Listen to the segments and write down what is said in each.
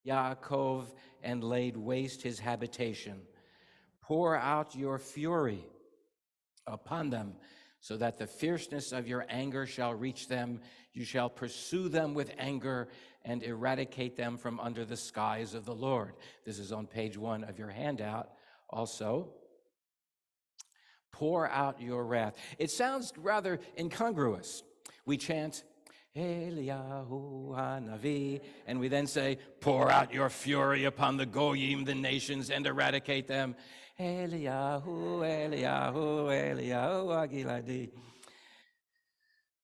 Yaakov and laid waste his habitation. Pour out your fury upon them, so that the fierceness of your anger shall reach them. You shall pursue them with anger and eradicate them from under the skies of the Lord. This is on page 1 of your handout. Also, pour out your wrath. It sounds rather incongruous. We chant, Eliyahu Hanavi, and we then say, pour out your fury upon the Goyim, the nations, and eradicate them. Eliyahu, Eliyahu, Eliyahu Agiladi.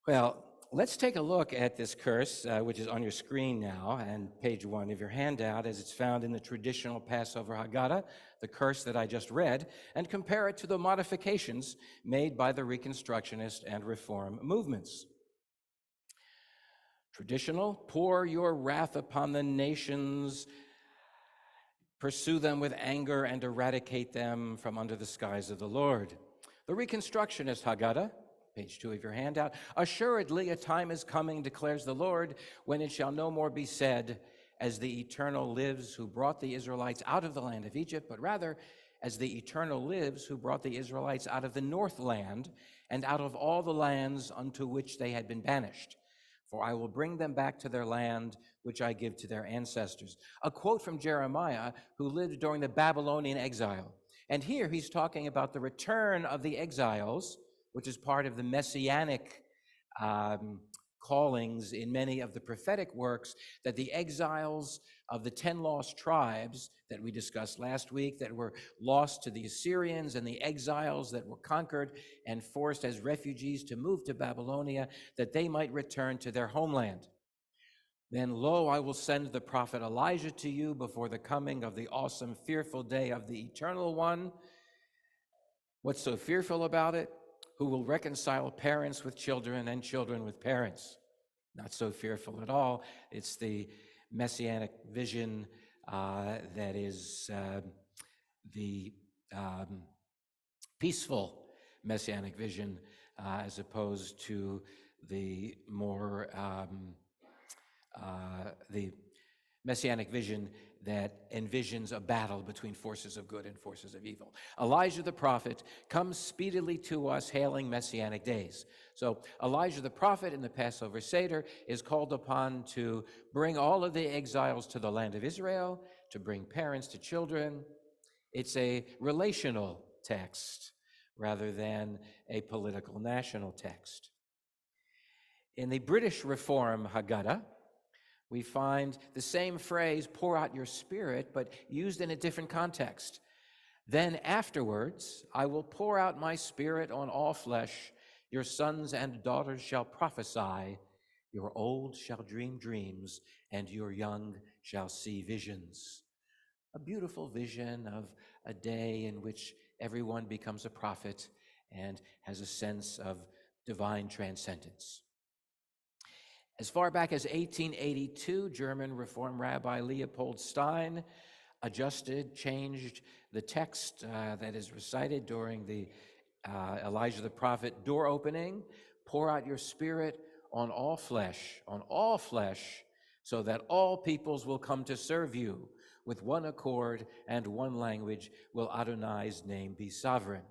Well, let's take a look at this curse, which is on your screen now, and page 1 of your handout, as it's found in the traditional Passover Haggadah, the curse that I just read, and compare it to the modifications made by the Reconstructionist and Reform movements. Traditional, pour your wrath upon the nations, pursue them with anger and eradicate them from under the skies of the Lord. The Reconstructionist Haggadah, page 2 of your handout, assuredly a time is coming, declares the Lord, when it shall no more be said, as the Eternal lives who brought the Israelites out of the land of Egypt, but rather, as the Eternal lives who brought the Israelites out of the north land and out of all the lands unto which they had been banished. For I will bring them back to their land, which I give to their ancestors. A quote from Jeremiah, who lived during the Babylonian exile. And here he's talking about the return of the exiles, which is part of the messianic callings in many of the prophetic works, that the exiles of the 10 lost tribes that we discussed last week that were lost to the Assyrians, and the exiles that were conquered and forced as refugees to move to Babylonia, that they might return to their homeland. Then, lo, I will send the prophet Elijah to you before the coming of the awesome, fearful day of the Eternal One. What's so fearful about it? Who will reconcile parents with children and children with parents. Not so fearful at all. It's the messianic vision that is the peaceful messianic vision as opposed to the more the messianic vision that envisions a battle between forces of good and forces of evil. Elijah the prophet comes speedily to us, hailing messianic days. So Elijah the prophet in the Passover Seder is called upon to bring all of the exiles to the land of Israel, to bring parents to children. It's a relational text rather than a political national text. In the British Reform Haggadah, we find the same phrase, pour out your spirit, but used in a different context. Then afterwards, I will pour out my spirit on all flesh. Your sons and daughters shall prophesy. Your old shall dream dreams, and your young shall see visions. A beautiful vision of a day in which everyone becomes a prophet and has a sense of divine transcendence. As far back as 1882, German Reform Rabbi Leopold Stein changed the text that is recited during the Elijah the prophet door opening. Pour out your spirit on all flesh, so that all peoples will come to serve you. With one accord and one language will Adonai's name be sovereign.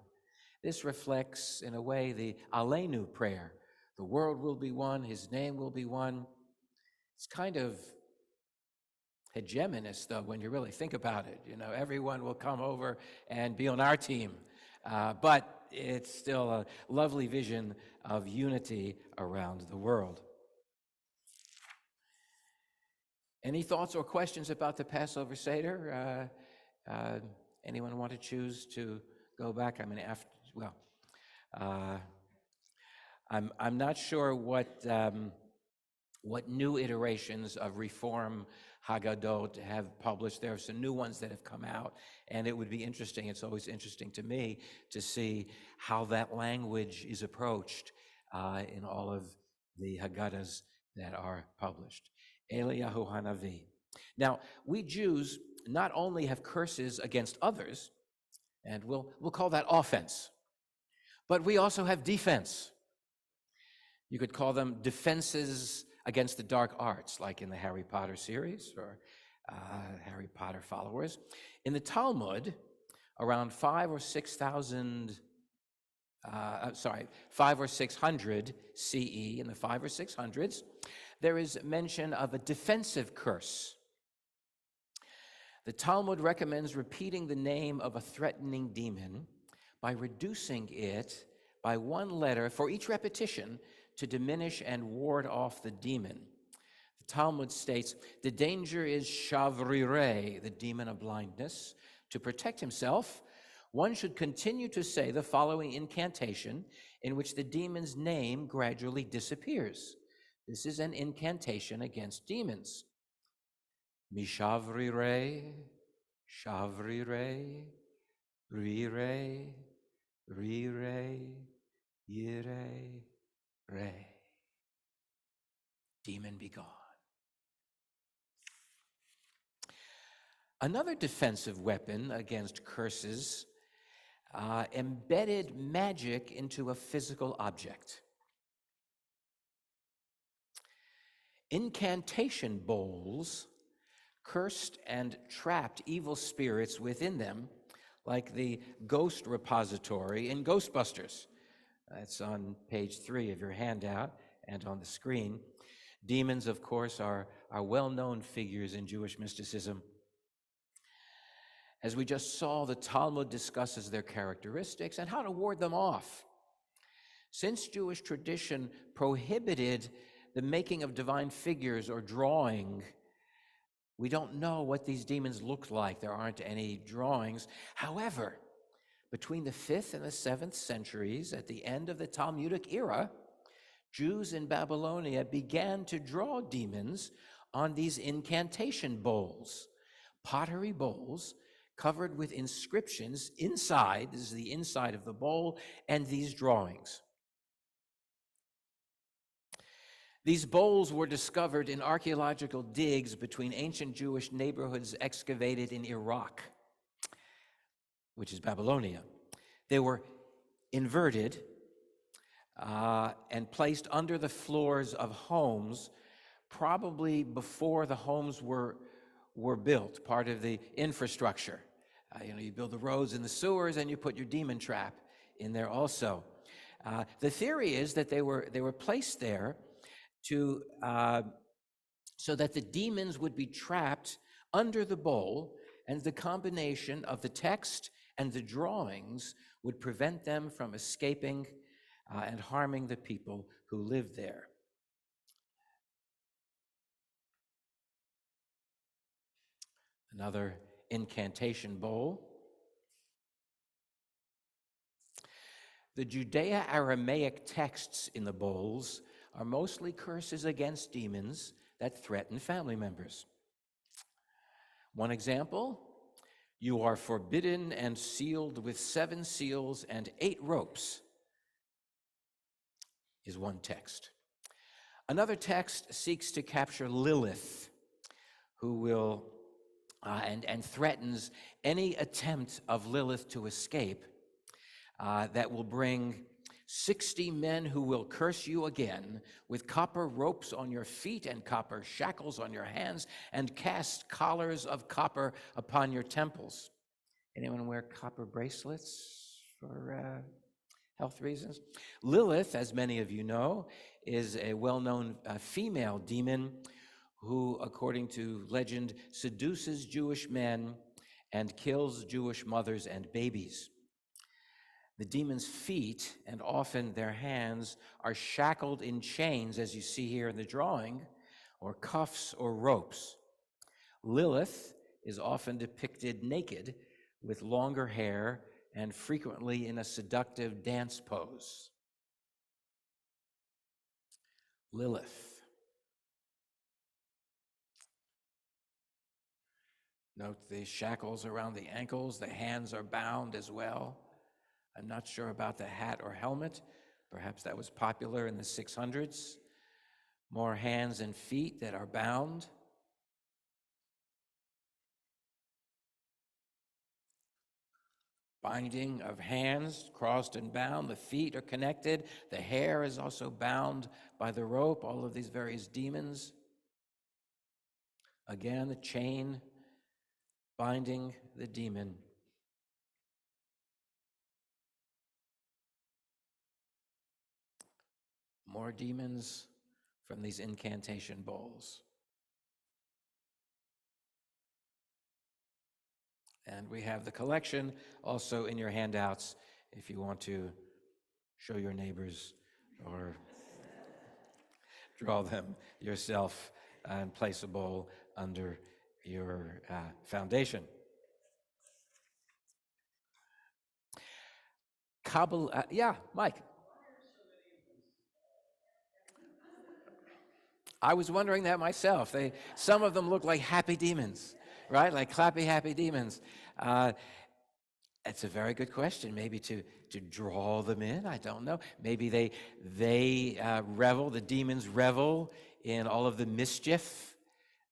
This reflects, in a way, the Aleinu prayer. The world will be one, his name will be one. It's kind of hegemonist, though, when you really think about it. You know, everyone will come over and be on our team. But it's still a lovely vision of unity around the world. Any thoughts or questions about the Passover Seder? Anyone want to choose to go back? I mean, I'm not sure what new iterations of Reform Haggadot have published. There are some new ones that have come out, and it would be interesting. It's always interesting to me to see how that language is approached in all of the Haggadahs that are published. Eliyahu Hanavi. Now, we Jews not only have curses against others, and we'll call that offense, but we also have defense. You could call them defenses against the dark arts, like in the Harry Potter series, or Harry Potter followers. In the Talmud, around 5 or 600 CE, in the 5 or 600s, there is mention of a defensive curse. The Talmud recommends repeating the name of a threatening demon by reducing it by one letter for each repetition to diminish and ward off the demon. The Talmud states, the danger is shavrirei, the demon of blindness. To protect himself, one should continue to say the following incantation in which the demon's name gradually disappears. This is an incantation against demons. Mishavrirei, shavrirei, rirei, rirei, yirei, rei. Demon be gone. Another defensive weapon against curses embedded magic into a physical object. Incantation bowls cursed and trapped evil spirits within them, like the ghost repository in Ghostbusters. That's on page 3 of your handout and on the screen. Demons, of course, are well-known figures in Jewish mysticism. As we just saw, the Talmud discusses their characteristics and how to ward them off. Since Jewish tradition prohibited the making of divine figures or drawing, we don't know what these demons looked like. There aren't any drawings. However, between the 5th and the 7th centuries, at the end of the Talmudic era, Jews in Babylonia began to draw demons on these incantation bowls, pottery bowls covered with inscriptions inside. This is the inside of the bowl, and these drawings. These bowls were discovered in archaeological digs between ancient Jewish neighborhoods excavated in Iraq, which is Babylonia. They were inverted and placed under the floors of homes, probably before the homes were built, part of the infrastructure. You build the roads and the sewers, and you put your demon trap in there also. The theory is that they were placed there to so that the demons would be trapped under the bowl, and the combination of the text and the drawings would prevent them from escaping and harming the people who lived there. Another incantation bowl. The Judeo-Aramaic texts in the bowls are mostly curses against demons that threaten family members. One example, you are forbidden and sealed with 7 seals and 8 ropes, is one text. Another text seeks to capture Lilith, who will and threatens any attempt of Lilith to escape that will bring 60 men who will curse you again with copper ropes on your feet and copper shackles on your hands and cast collars of copper upon your temples. Anyone wear copper bracelets for health reasons? Lilith, as many of you know, is a well-known female demon who, according to legend, seduces Jewish men and kills Jewish mothers and babies. The demon's feet, and often their hands, are shackled in chains, as you see here in the drawing, or cuffs or ropes. Lilith is often depicted naked with longer hair and frequently in a seductive dance pose. Lilith. Note the shackles around the ankles. The hands are bound as well. I'm not sure about the hat or helmet. Perhaps that was popular in the 600s. More hands and feet that are bound. Binding of hands, crossed and bound. The feet are connected. The hair is also bound by the rope. All of these various demons. Again, the chain binding the demon. More demons from these incantation bowls. And we have the collection also in your handouts if you want to show your neighbors or draw them yourself and place a bowl under your foundation. Yeah, Mike. I was wondering that myself. Some of them look like happy demons, right? Like clappy, happy demons. That's a very good question. Maybe to draw them in. I don't know. Maybe they revel. The demons revel in all of the mischief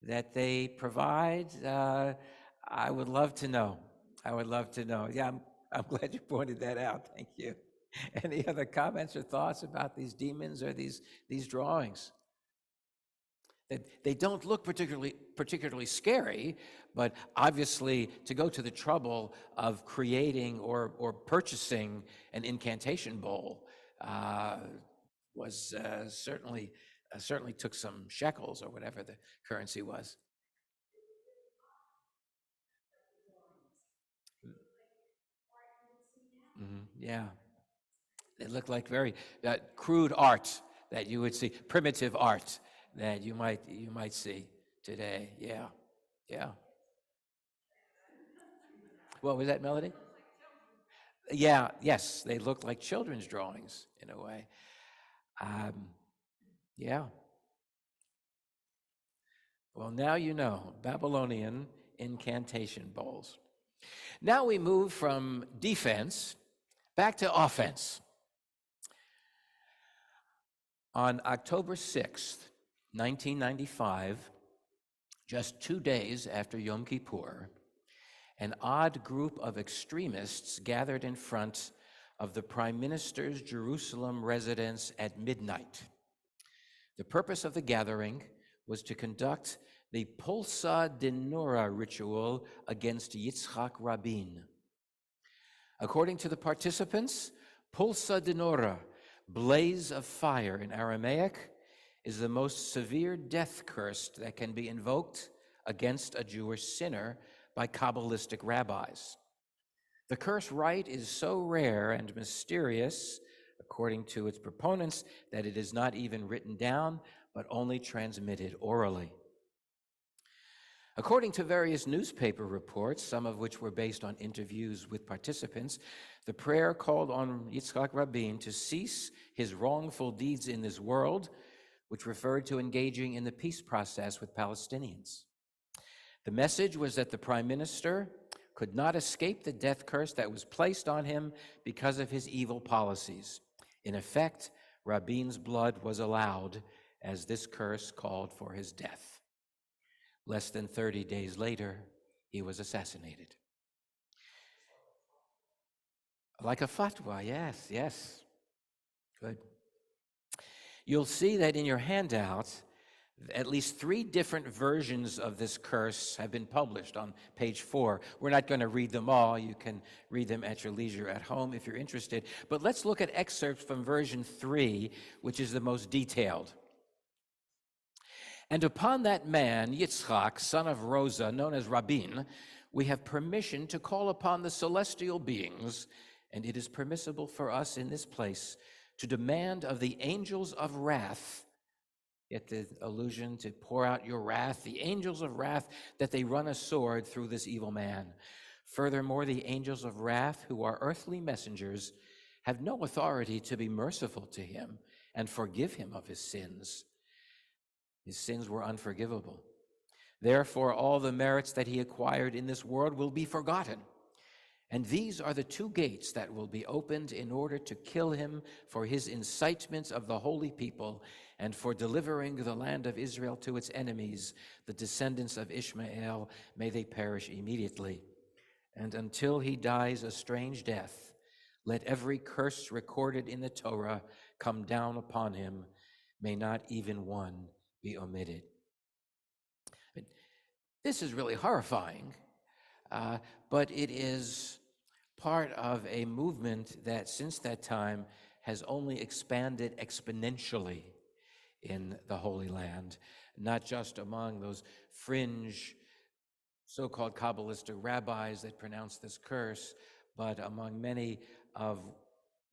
that they provide. I would love to know. I would love to know. Yeah, I'm glad you pointed that out. Thank you. Any other comments or thoughts about these demons or these drawings? They don't look particularly scary, but obviously to go to the trouble of creating or purchasing an incantation bowl was certainly took some shekels or whatever the currency was. Yeah, they look like very crude art that you would see, primitive art that you might see today. Yeah, yeah. What was that, Melody? Yeah, yes, they look like children's drawings in a way. Yeah. Well, now you know, Babylonian incantation bowls. Now we move from defense back to offense. On October 6th, 1995, just 2 days after Yom Kippur, an odd group of extremists gathered in front of the Prime Minister's Jerusalem residence at midnight. The purpose of the gathering was to conduct the Pulsa de Nora ritual against Yitzhak Rabin. According to the participants, Pulsa de Nora, blaze of fire in Aramaic, is the most severe death curse that can be invoked against a Jewish sinner by Kabbalistic rabbis. The curse rite is so rare and mysterious, according to its proponents, that it is not even written down, but only transmitted orally. According to various newspaper reports, some of which were based on interviews with participants, the prayer called on Yitzhak Rabin to cease his wrongful deeds in this world, which referred to engaging in the peace process with Palestinians. The message was that the prime minister could not escape the death curse that was placed on him because of his evil policies. In effect, Rabin's blood was allowed, as this curse called for his death. Less than 30 days later, he was assassinated. Like a fatwa, yes. Good. You'll see that in your handout, at least 3 different versions of this curse have been published on page 4. We're not going to read them all. You can read them at your leisure at home if you're interested. But let's look at excerpts from version 3, which is the most detailed. And upon that man, Yitzchak, son of Rosa, known as Rabin, we have permission to call upon the celestial beings, and it is permissible for us in this place to demand of the angels of wrath, get the allusion to pour out your wrath, the angels of wrath, that they run a sword through this evil man. Furthermore, the angels of wrath, who are earthly messengers, have no authority to be merciful to him and forgive him of his sins. His sins were unforgivable. Therefore, all the merits that he acquired in this world will be forgotten. And these are the 2 gates that will be opened in order to kill him for his incitements of the holy people and for delivering the land of Israel to its enemies, the descendants of Ishmael, may they perish immediately. And until he dies a strange death, let every curse recorded in the Torah come down upon him, may not even one be omitted. This is really horrifying, but it is part of a movement that since that time has only expanded exponentially in the Holy Land, not just among those fringe so-called Kabbalistic rabbis that pronounce this curse, but among many of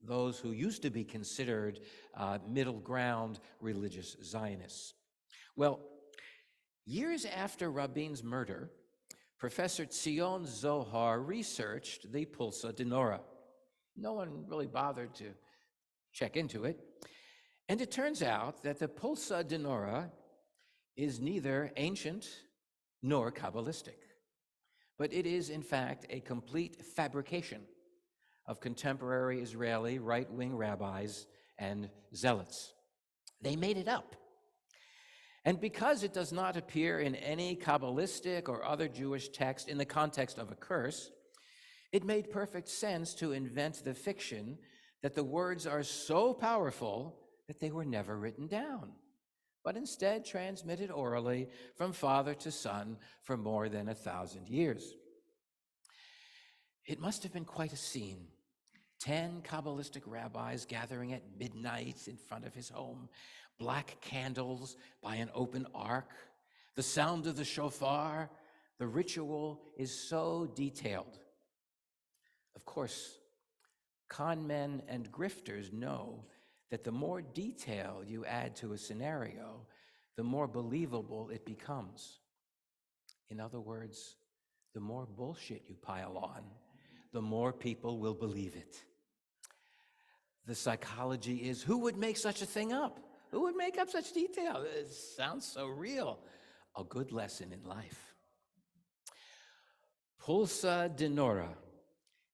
those who used to be considered middle ground religious Zionists. Well, years after Rabin's murder, Professor Tzion Zohar researched the Pulsa Dinora. No one really bothered to check into it. And it turns out that the Pulsa Dinora is neither ancient nor Kabbalistic, but it is, in fact, a complete fabrication of contemporary Israeli right-wing rabbis and zealots. They made it up. And because it does not appear in any Kabbalistic or other Jewish text in the context of a curse, it made perfect sense to invent the fiction that the words are so powerful that they were never written down, but instead transmitted orally from father to son for more than 1,000 years. It must have been quite a scene. 10 Kabbalistic rabbis gathering at midnight in front of his home, black candles by an open ark, the sound of the shofar. The ritual is so detailed. Of course, con men and grifters know that the more detail you add to a scenario, the more believable it becomes. In other words, the more bullshit you pile on, the more people will believe it. The psychology is, who would make such a thing up? Who would make up such detail? It sounds so real. A good lesson in life. Pulsa Dinora,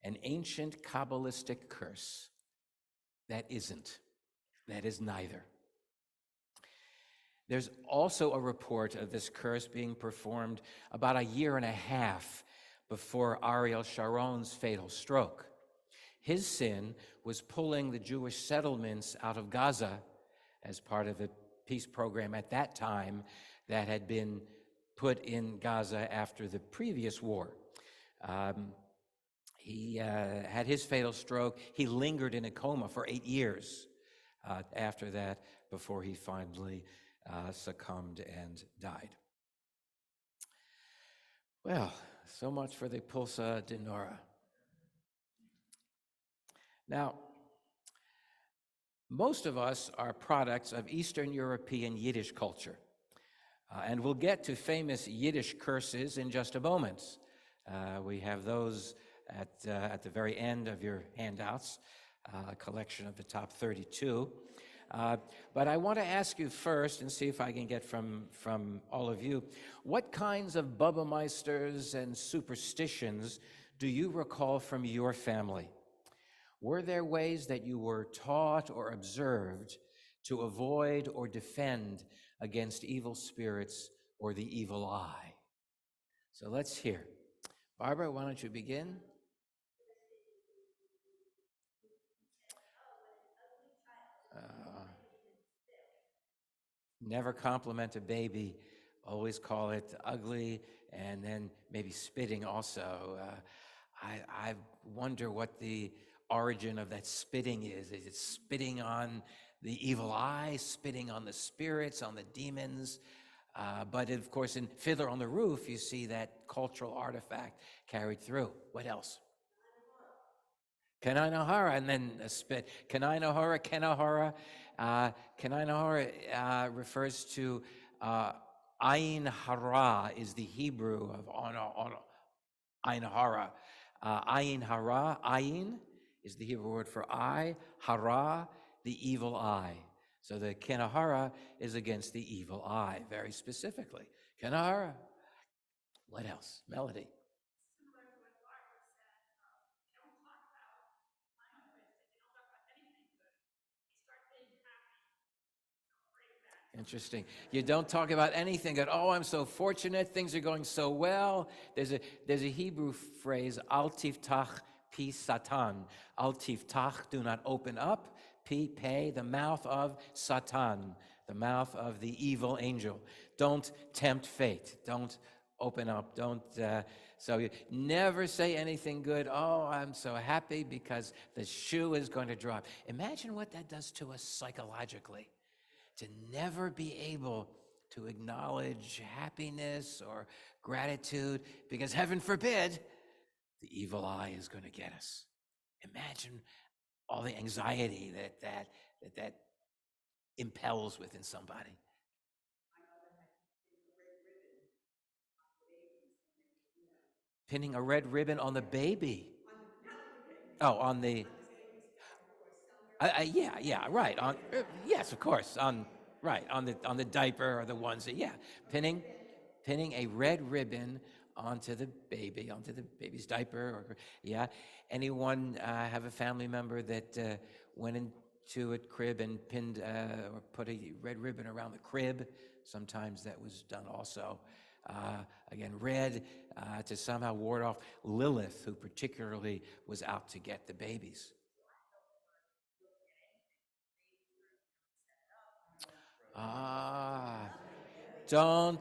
an ancient Kabbalistic curse. That isn't. That is neither. There's also a report of this curse being performed about 1.5 years before Ariel Sharon's fatal stroke. His sin was pulling the Jewish settlements out of Gaza as part of the peace program at that time that had been put in Gaza after the previous war. He had his fatal stroke. He lingered in a coma for 8 years after that before he finally succumbed and died. Well, so much for the Pulsa Dinora. Now, most of us are products of Eastern European Yiddish culture, and we'll get to famous Yiddish curses in just a moment. We have those at the very end of your handouts, a collection of the top 32. But I want to ask you first, and see if I can get from all of you, what kinds of Bubbemeises and superstitions do you recall from your family? Were there ways that you were taught or observed to avoid or defend against evil spirits or the evil eye? So let's hear. Barbara, why don't you begin? Never compliment a baby, always call it ugly, and then maybe spitting also. I wonder what the origin of that spitting is. Is it spitting on the evil eye, spitting on the spirits, on the demons? But of course, in Fiddler on the Roof, you see that cultural artifact carried through. What else? Kanai Nahara, and then a spit. Kanai Nahara, Kenahara. Kanai Nahara refers to Ayin Hara, is the Hebrew of Ayin Hara. Ayin Hara, Ayin is the Hebrew word for eye, Hara, the evil eye. So the Kenahara is against the evil eye, very specifically. Kenahara. What else? Melody. Interesting. You don't talk about anything that, oh, I'm so fortunate, things are going so well. There's a Hebrew phrase, al tiftach pi satan. Al tiftach, do not open up. Pi, pay, the mouth of Satan, the mouth of the evil angel. Don't tempt fate. Don't Open up. Don't, so you never say anything good. Oh, I'm so happy because the shoe is going to drop. Imagine what that does to us psychologically, to never be able to acknowledge happiness or gratitude, because heaven forbid, the evil eye is going to get us. Imagine all the anxiety that impels within somebody. Pinning a red ribbon on the baby. Oh, on the. Yeah, right. On yes, of course. On the diaper or the onesie. Yeah, pinning a red ribbon onto the baby's diaper. Or yeah, anyone have a family member that went into a crib and pinned or put a red ribbon around the crib? Sometimes that was done also. Again, red to somehow ward off Lilith, who particularly was out to get the babies. Don't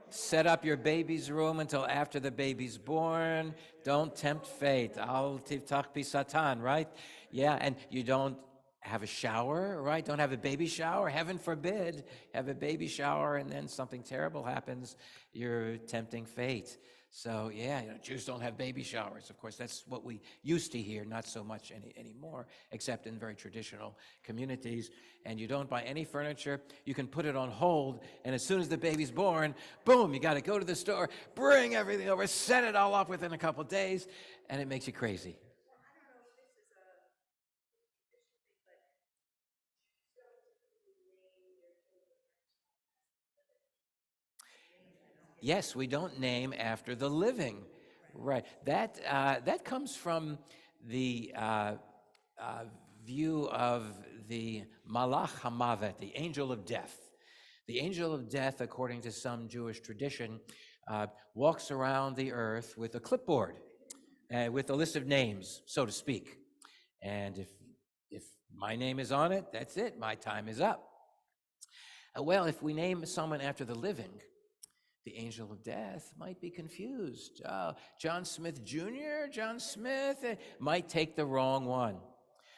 set up your baby's room until after the baby's born. Don't tempt fate. Al tiftach pi satan, right? Yeah, and you don't have a shower, right? Don't have a baby shower. Heaven forbid, have a baby shower and then something terrible happens. You're tempting fate. So yeah, Jews don't have baby showers. Of course, that's what we used to hear, not so much anymore, except in very traditional communities. And you don't buy any furniture. You can put it on hold, and as soon as the baby's born, boom, you got to go to the store, bring everything over, set it all up within a couple of days, and it makes you crazy. Yes, we don't name after the living. Right. That comes from the view of the Malach HaMavet, the angel of death. The angel of death, according to some Jewish tradition, walks around the earth with a clipboard, with a list of names, so to speak. And if my name is on it, that's it. My time is up. Well, if we name someone after the living, the angel of death might be confused. John Smith Jr., John Smith, might take the wrong one.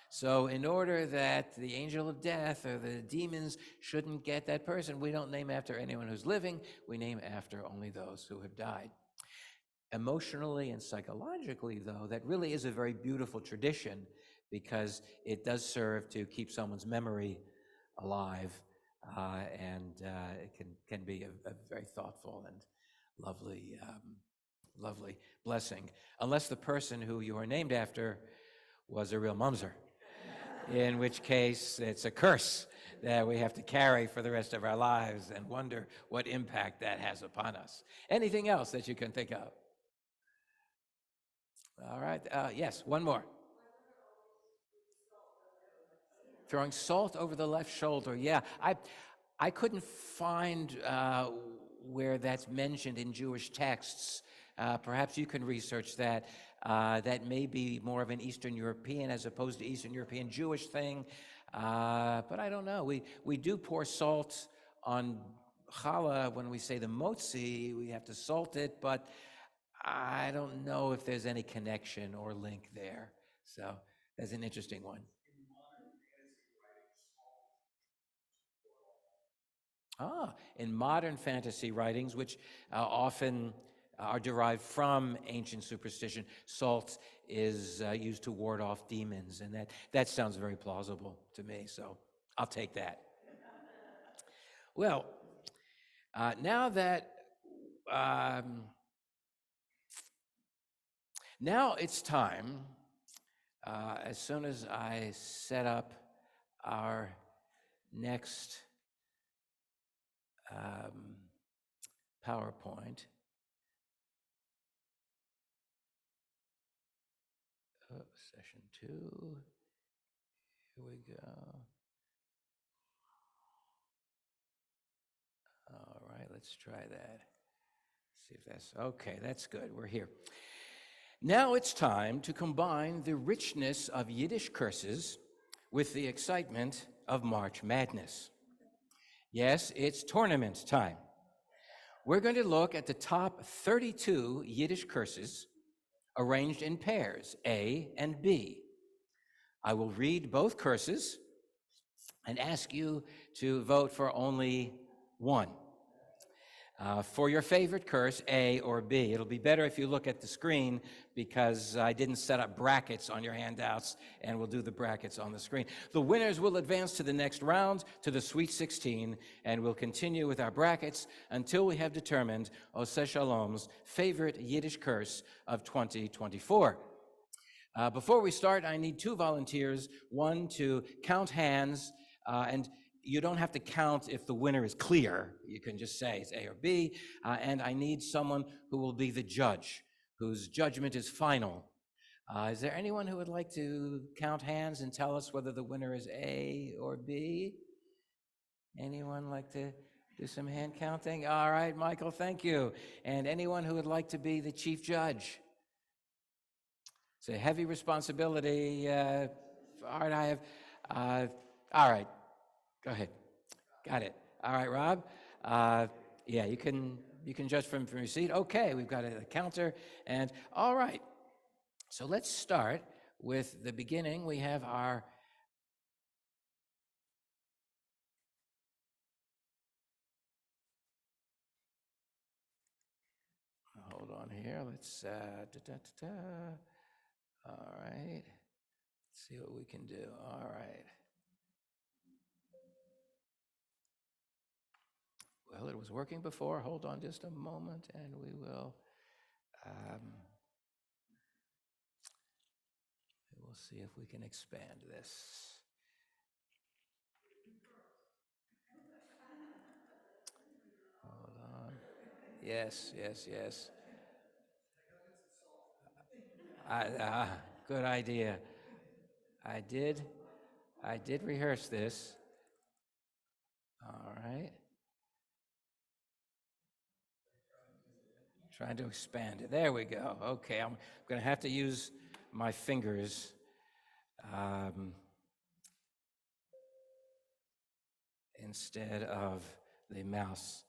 So in order that the angel of death or the demons shouldn't get that person, we don't name after anyone who's living. We name after only those who have died. Emotionally and psychologically, though, that really is a very beautiful tradition, because it does serve to keep someone's memory alive. And it can be a very thoughtful and lovely blessing, unless the person who you are named after was a real mumser, in which case it's a curse that we have to carry for the rest of our lives and wonder what impact that has upon us. Anything else that you can think of? All right, yes, one more. Throwing salt over the left shoulder. Yeah, I couldn't find where that's mentioned in Jewish texts. Perhaps you can research that. That may be more of an Eastern European as opposed to Eastern European Jewish thing. But I don't know. We do pour salt on challah when we say the motzi. We have to salt it, but I don't know if there's any connection or link there. So that's an interesting one. In modern fantasy writings, which often are derived from ancient superstition, salt is used to ward off demons, and that sounds very plausible to me, so I'll take that. Well, now it's time, as soon as I set up our next PowerPoint. Session 2. Here we go. All right, let's try that. See if that's okay. That's good. We're here. Now it's time to combine the richness of Yiddish curses with the excitement of March Madness. Yes, it's tournament time. We're going to look at the top 32 Yiddish curses arranged in pairs, A and B. I will read both curses and ask you to vote for only one. For your favorite curse, A or B. It'll be better if you look at the screen because I didn't set up brackets on your handouts, and we'll do the brackets on the screen. The winners will advance to the next round, to the Sweet 16, and we'll continue with our brackets until we have determined Oseh Shalom's favorite Yiddish curse of 2024. Before we start, I need two volunteers, one to count hands, and you don't have to count if the winner is clear. You can just say it's A or B. And I need someone who will be the judge, whose judgment is final. Is there anyone who would like to count hands and tell us whether the winner is A or B? Anyone like to do some hand counting? All right, Michael, thank you. And anyone who would like to be the chief judge? It's a heavy responsibility. All right, I have. All right. Go ahead. Got it. All right, Rob. Yeah, you can judge from your seat. Okay, we've got a counter, and all right. So let's start with the beginning. We have our hold on here. Let's all right. Let's see what we can do. All right. Well, it was working before. Hold on just a moment, and we will we'll see if we can expand this. Hold on. Yes. Good idea. I did rehearse this. All right. Trying to expand it. There we go. Okay, I'm going to have to use my fingers. Instead of the mouse,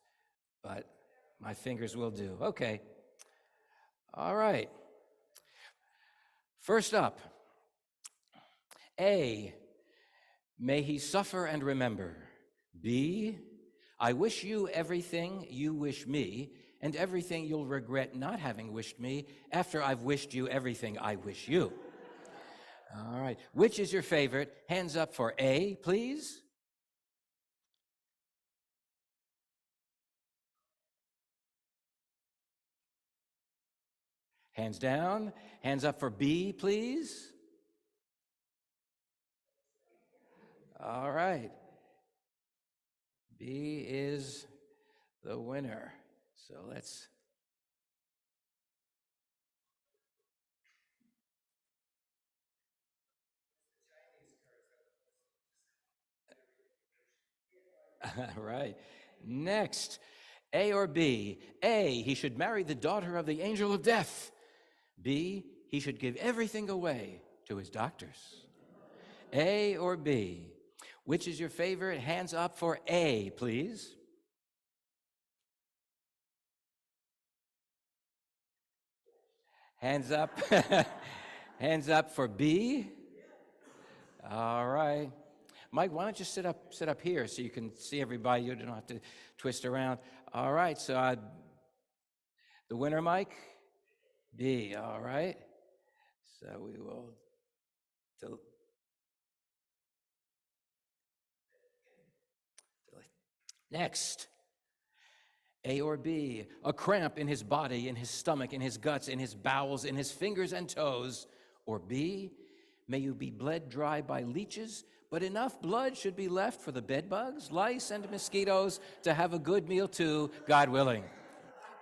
but my fingers will do. Okay. All right. First up, A, may he suffer and remember. B, I wish you everything you wish me, and everything you'll regret not having wished me after I've wished you everything I wish you. All right. Which is your favorite? Hands up for A, please. Hands down. Hands up for B, please. All right. B is the winner. So let's all right. Next, A or B? A, he should marry the daughter of the angel of death. B, he should give everything away to his doctors. A or B? Which is your favorite? Hands up for A, please. Hands up. Hands up for B. All right. Mike, why don't you sit up here so you can see everybody? You don't have to twist around. All right, so the winner, Mike? B, all right. So we will next. A or B, a cramp in his body, in his stomach, in his guts, in his bowels, in his fingers and toes. Or B, may you be bled dry by leeches, but enough blood should be left for the bedbugs, lice, and mosquitoes to have a good meal too, God willing.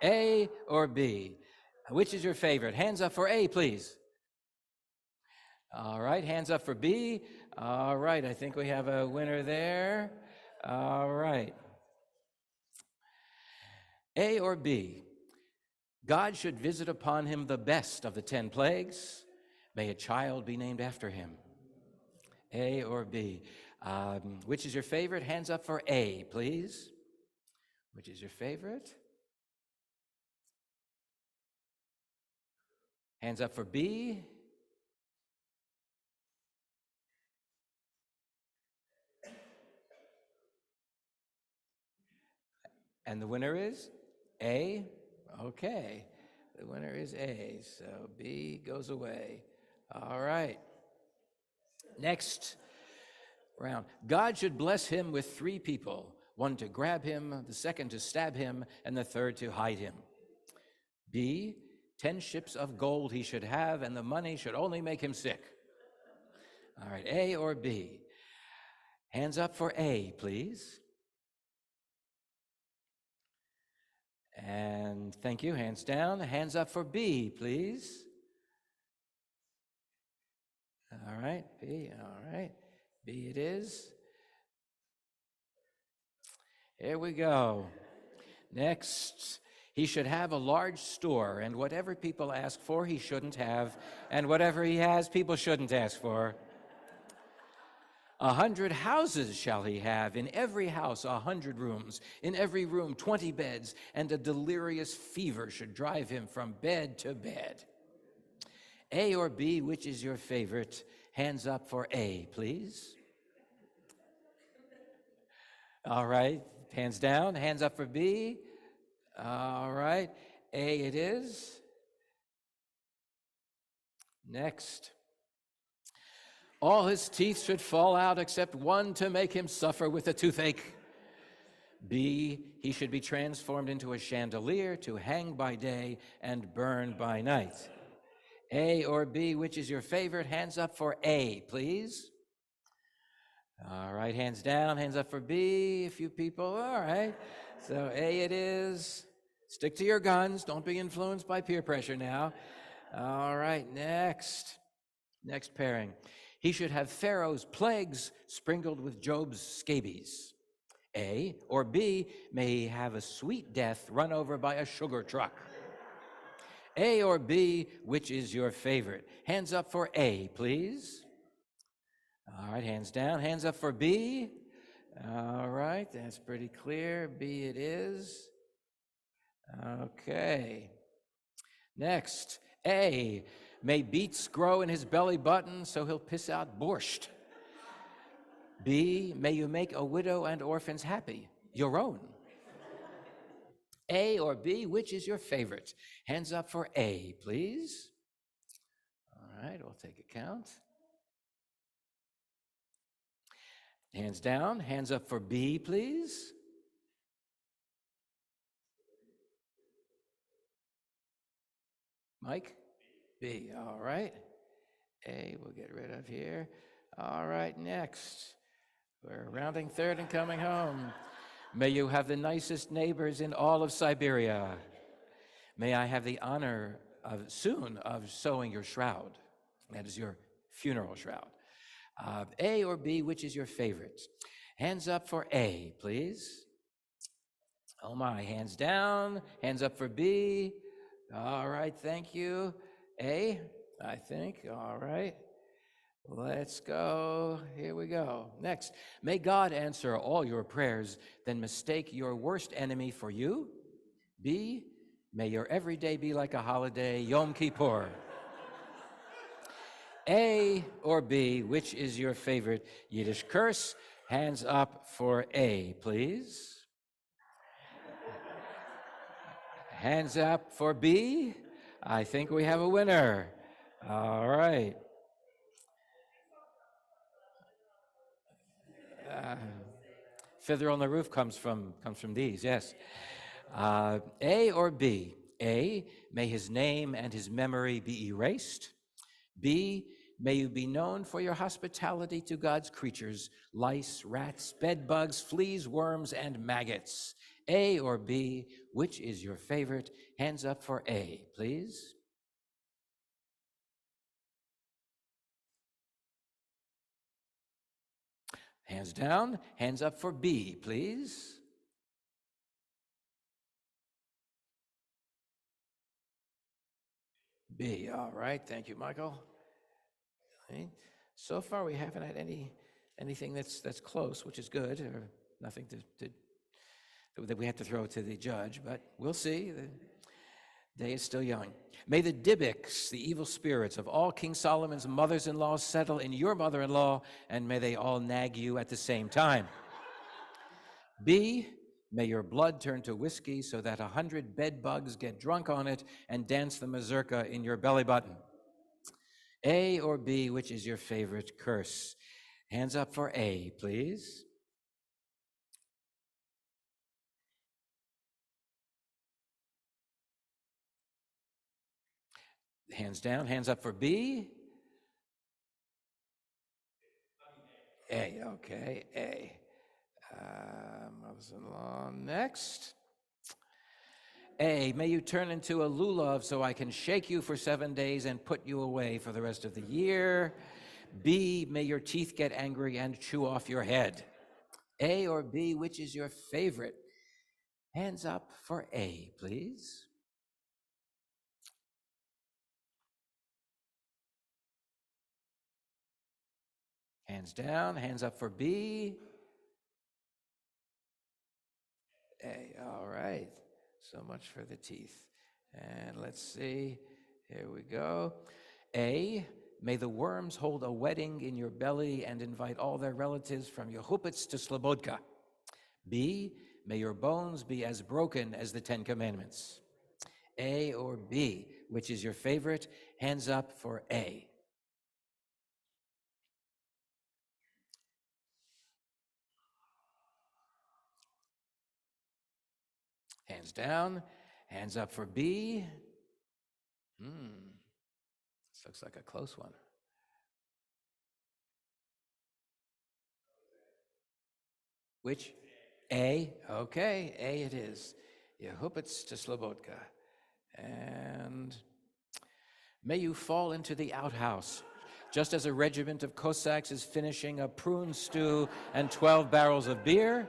A or B? Which is your favorite? Hands up for A, please. All right, hands up for B. All right, I think we have a winner there. All right. A or B? God should visit upon him the best of the 10 plagues. May a child be named after him. A or B? Which is your favorite? Hands up for A, please. Which is your favorite? Hands up for B. And the winner is A. Okay. The winner is A. So B goes away. All right. Next round. God should bless him with 3 people, one to grab him, the second to stab him, and the third to hide him. B, 10 ships of gold he should have, and the money should only make him sick. All right, A or B? Hands up for A, please. And thank you, hands down. Hands up for B, please. All right, B, all right. B it is. Here we go. Next, he should have a large store, and whatever people ask for, he shouldn't have, and whatever he has, people shouldn't ask for. 100 houses shall he have, in every house 100 rooms, in every room 20 beds, and a delirious fever should drive him from bed to bed. A or B, which is your favorite? Hands up for A, please. All right, hands down, hands up for B. All right, A it is. Next. All his teeth should fall out except one to make him suffer with a toothache. B, he should be transformed into a chandelier to hang by day and burn by night. A or B, which is your favorite? Hands up for A, please. All right, hands down, hands up for B, a few people, all right. So A it is. Stick to your guns, don't be influenced by peer pressure now. All right, next pairing. He should have Pharaoh's plagues sprinkled with Job's scabies. A or B, may he have a sweet death run over by a sugar truck. A or B, which is your favorite? Hands up for A, please. All right, hands down, hands up for B. All right, that's pretty clear. B it is. Okay. Next, A, may beets grow in his belly button so he'll piss out borscht. B, may you make a widow and orphans happy, your own. A or B, which is your favorite? Hands up for A, please. All right, we'll take a count. Hands down, hands up for B, please. Mike? B, all right. A, we'll get rid of here. All right, next. We're rounding third and coming home. May you have the nicest neighbors in all of Siberia. May I have the honor soon of sewing your shroud. That is your funeral shroud. A or B, which is your favorite? Hands up for A, please. Oh my, hands down, hands up for B. All right, thank you. A, I think, all right. Let's go, here we go. Next, may God answer all your prayers, then mistake your worst enemy for you. B, may your every day be like a holiday, Yom Kippur. A or B, which is your favorite Yiddish curse? Hands up for A, please. Hands up for B. I think we have a winner. All right. Fiddler on the Roof comes from these, yes. A or B? A, may his name and his memory be erased. B, may you be known for your hospitality to God's creatures, lice, rats, bedbugs, fleas, worms, and maggots. A or B, which is your favorite? Hands up for A, please. Hands down, hands up for B, please. B, all right, thank you, Michael. Right. So far, we haven't had anything that's close, which is good, or nothing that we have to throw to the judge, but we'll see. Day is still young. May the Dybbaks, the evil spirits of all King Solomon's mothers-in-law, settle in your mother-in-law, and may they all nag you at the same time. B, may your blood turn to whiskey so that 100 bed bugs get drunk on it and dance the mazurka in your belly button. A or B, which is your favorite curse? Hands up for A, please. Hands down, hands up for B. A, okay, A. Mothers-in-law, next. A, may you turn into a lulav so I can shake you for 7 days and put you away for the rest of the year. B, may your teeth get angry and chew off your head. A or B, which is your favorite? Hands up for A, please. Hands down, hands up for B. A, all right. So much for the teeth. And let's see, here we go. A, may the worms hold a wedding in your belly and invite all their relatives from Yehupitz to Slobodka. B, may your bones be as broken as the 10 Commandments. A or B, which is your favorite? Hands up for A. Hands down, hands up for B. This looks like a close one. Which? A, okay, A it is. Yehupitz to Slobodka. And may you fall into the outhouse, just as a regiment of Cossacks is finishing a prune stew and 12 barrels of beer.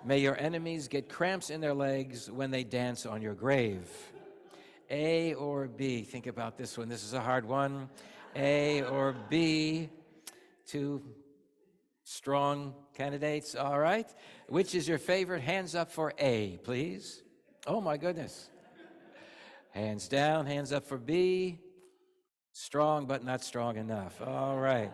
May your enemies get cramps in their legs when they dance on your grave. A or B? Think about this one. This is a hard one. A or B? Two strong candidates, all right. Which is your favorite? Hands up for A, please. Oh my goodness. Hands down, hands up for B. Strong, but not strong enough. All right.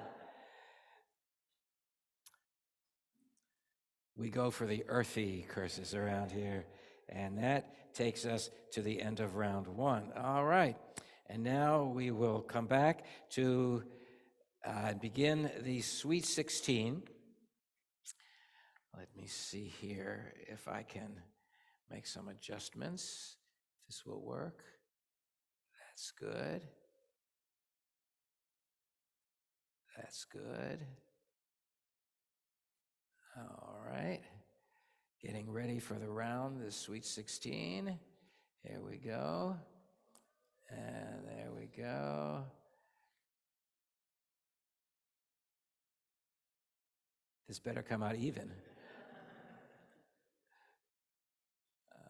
We go for the earthy curses around here, and that takes us to the end of round one. All right. And now we will come back to begin the Sweet 16. Let me see here if I can make some adjustments. This will work. That's good. That's good. All right. Getting ready for the round, the Sweet 16. Here we go. And there we go. This better come out even.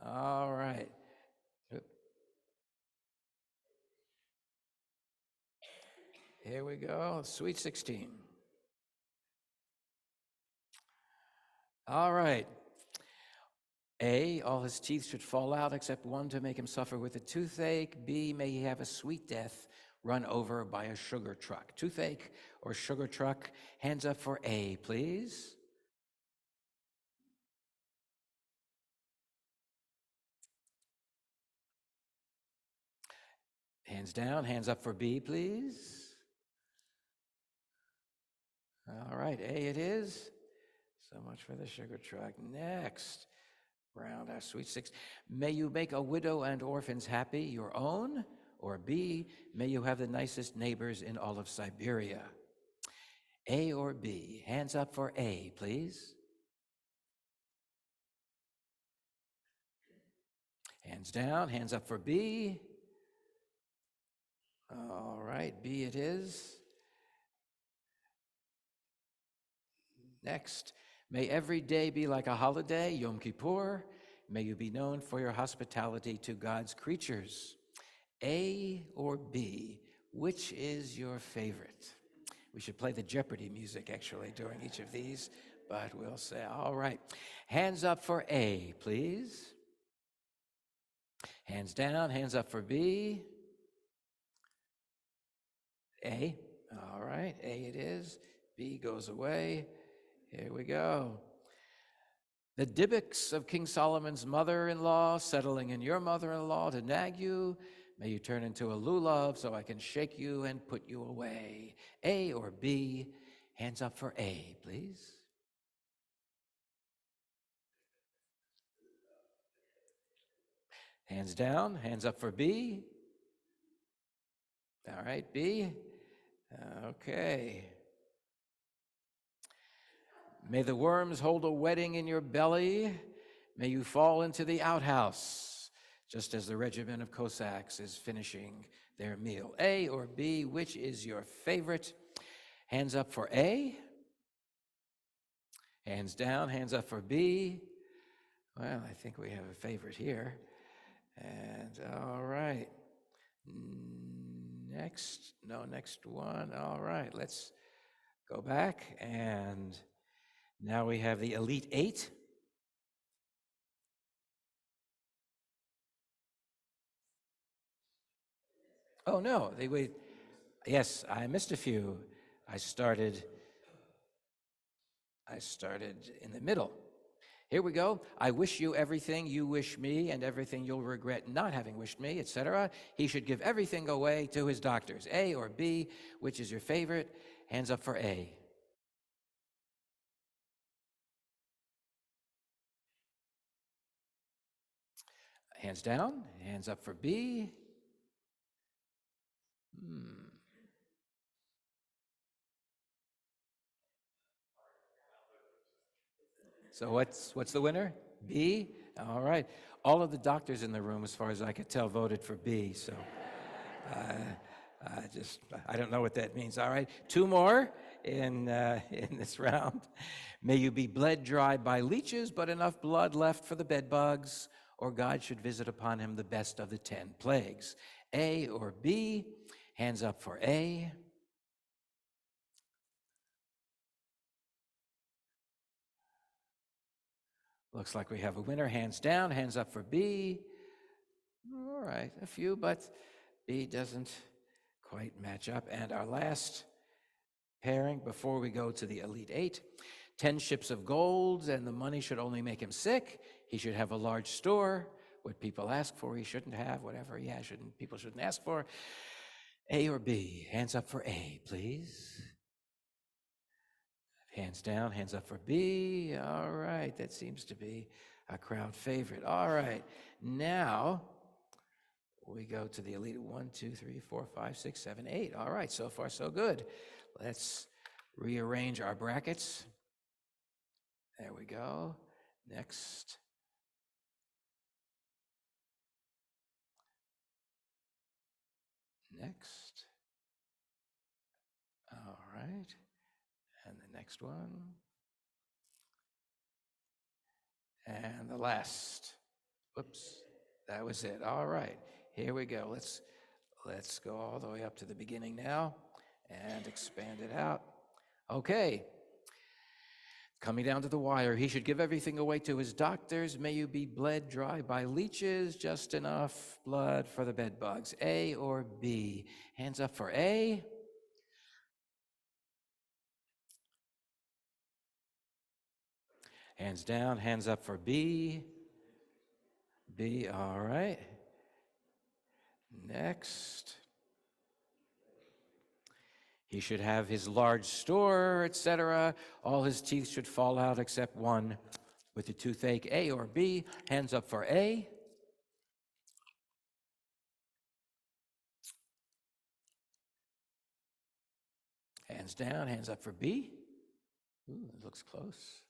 All right. Here we go, Sweet 16. All right. A, all his teeth should fall out except one to make him suffer with a toothache. B, may he have a sweet death run over by a sugar truck. Toothache or sugar truck? Hands up for A, please. Hands down, hands up for B, please. All right, A it is. So much for the sugar truck. Next round, our Sweet 6. May you make a widow and orphans happy, your own. Or B, may you have the nicest neighbors in all of Siberia. A or B? Hands up for A, please. Hands down, hands up for B. All right, B it is. Next, may every day be like a holiday, Yom Kippur. May you be known for your hospitality to God's creatures. A or B, which is your favorite? We should play the Jeopardy music, actually, during each of these, but we'll say, all right. Hands up for A, please. Hands down, hands up for B. A. All right, A it is. B goes away. Here we go. The Dybbuk's of King Solomon's mother-in-law settling in your mother-in-law to nag you. May you turn into a lulav so I can shake you and put you away. A or B? Hands up for A, please. Hands down, hands up for B. All right, B. Okay. May the worms hold a wedding in your belly. May you fall into the outhouse, just as the regiment of Cossacks is finishing their meal. A or B, which is your favorite? Hands up for A. Hands down, hands up for B. Well, I think we have a favorite here. And all right. Next one. All right, let's go back. And now we have the Elite Eight. Oh, no, yes, I missed a few. I started in the middle. Here we go. I wish you everything you wish me and everything you'll regret not having wished me, etc. He should give everything away to his doctors. A or B, which is your favorite? Hands up for A. Hands down, hands up for B. So what's the winner? B? All right. All of the doctors in the room, as far as I could tell, voted for B. So I don't know what that means. All right. Two more in this round. May you be bled dry by leeches, but enough blood left for the bed bugs, or God should visit upon him the best of the 10 plagues. A or B? Hands up for A. Looks like we have a winner. Hands down, hands up for B. All right, a few, but B doesn't quite match up. And our last pairing before we go to the Elite Eight, 10 ships of gold, and the money should only make him sick. He should have a large store. What people ask for, he shouldn't have. Whatever people shouldn't ask for. A or B? Hands up for A, please. Hands down, hands up for B. All right, that seems to be a crowd favorite. All right, now we go to the Elite 1, 2, 3, 4, 5, 6, 7, 8. All right, so far so good. Let's rearrange our brackets. There we go. Next. Next. All right. And the next one. And the last. Whoops. That was it. All right. Here we go. Let's go all the way up to the beginning now and expand it out. Okay. Coming down to the wire, he should give everything away to his doctors. May you be bled dry by leeches, just enough blood for the bed bugs. A or B? Hands up for A. Hands down, hands up for B. B, all right. Next. He should have his large store, etc. All his teeth should fall out except one with the toothache. A or B? Hands up for A. Hands down, hands up for B. Ooh, it looks close.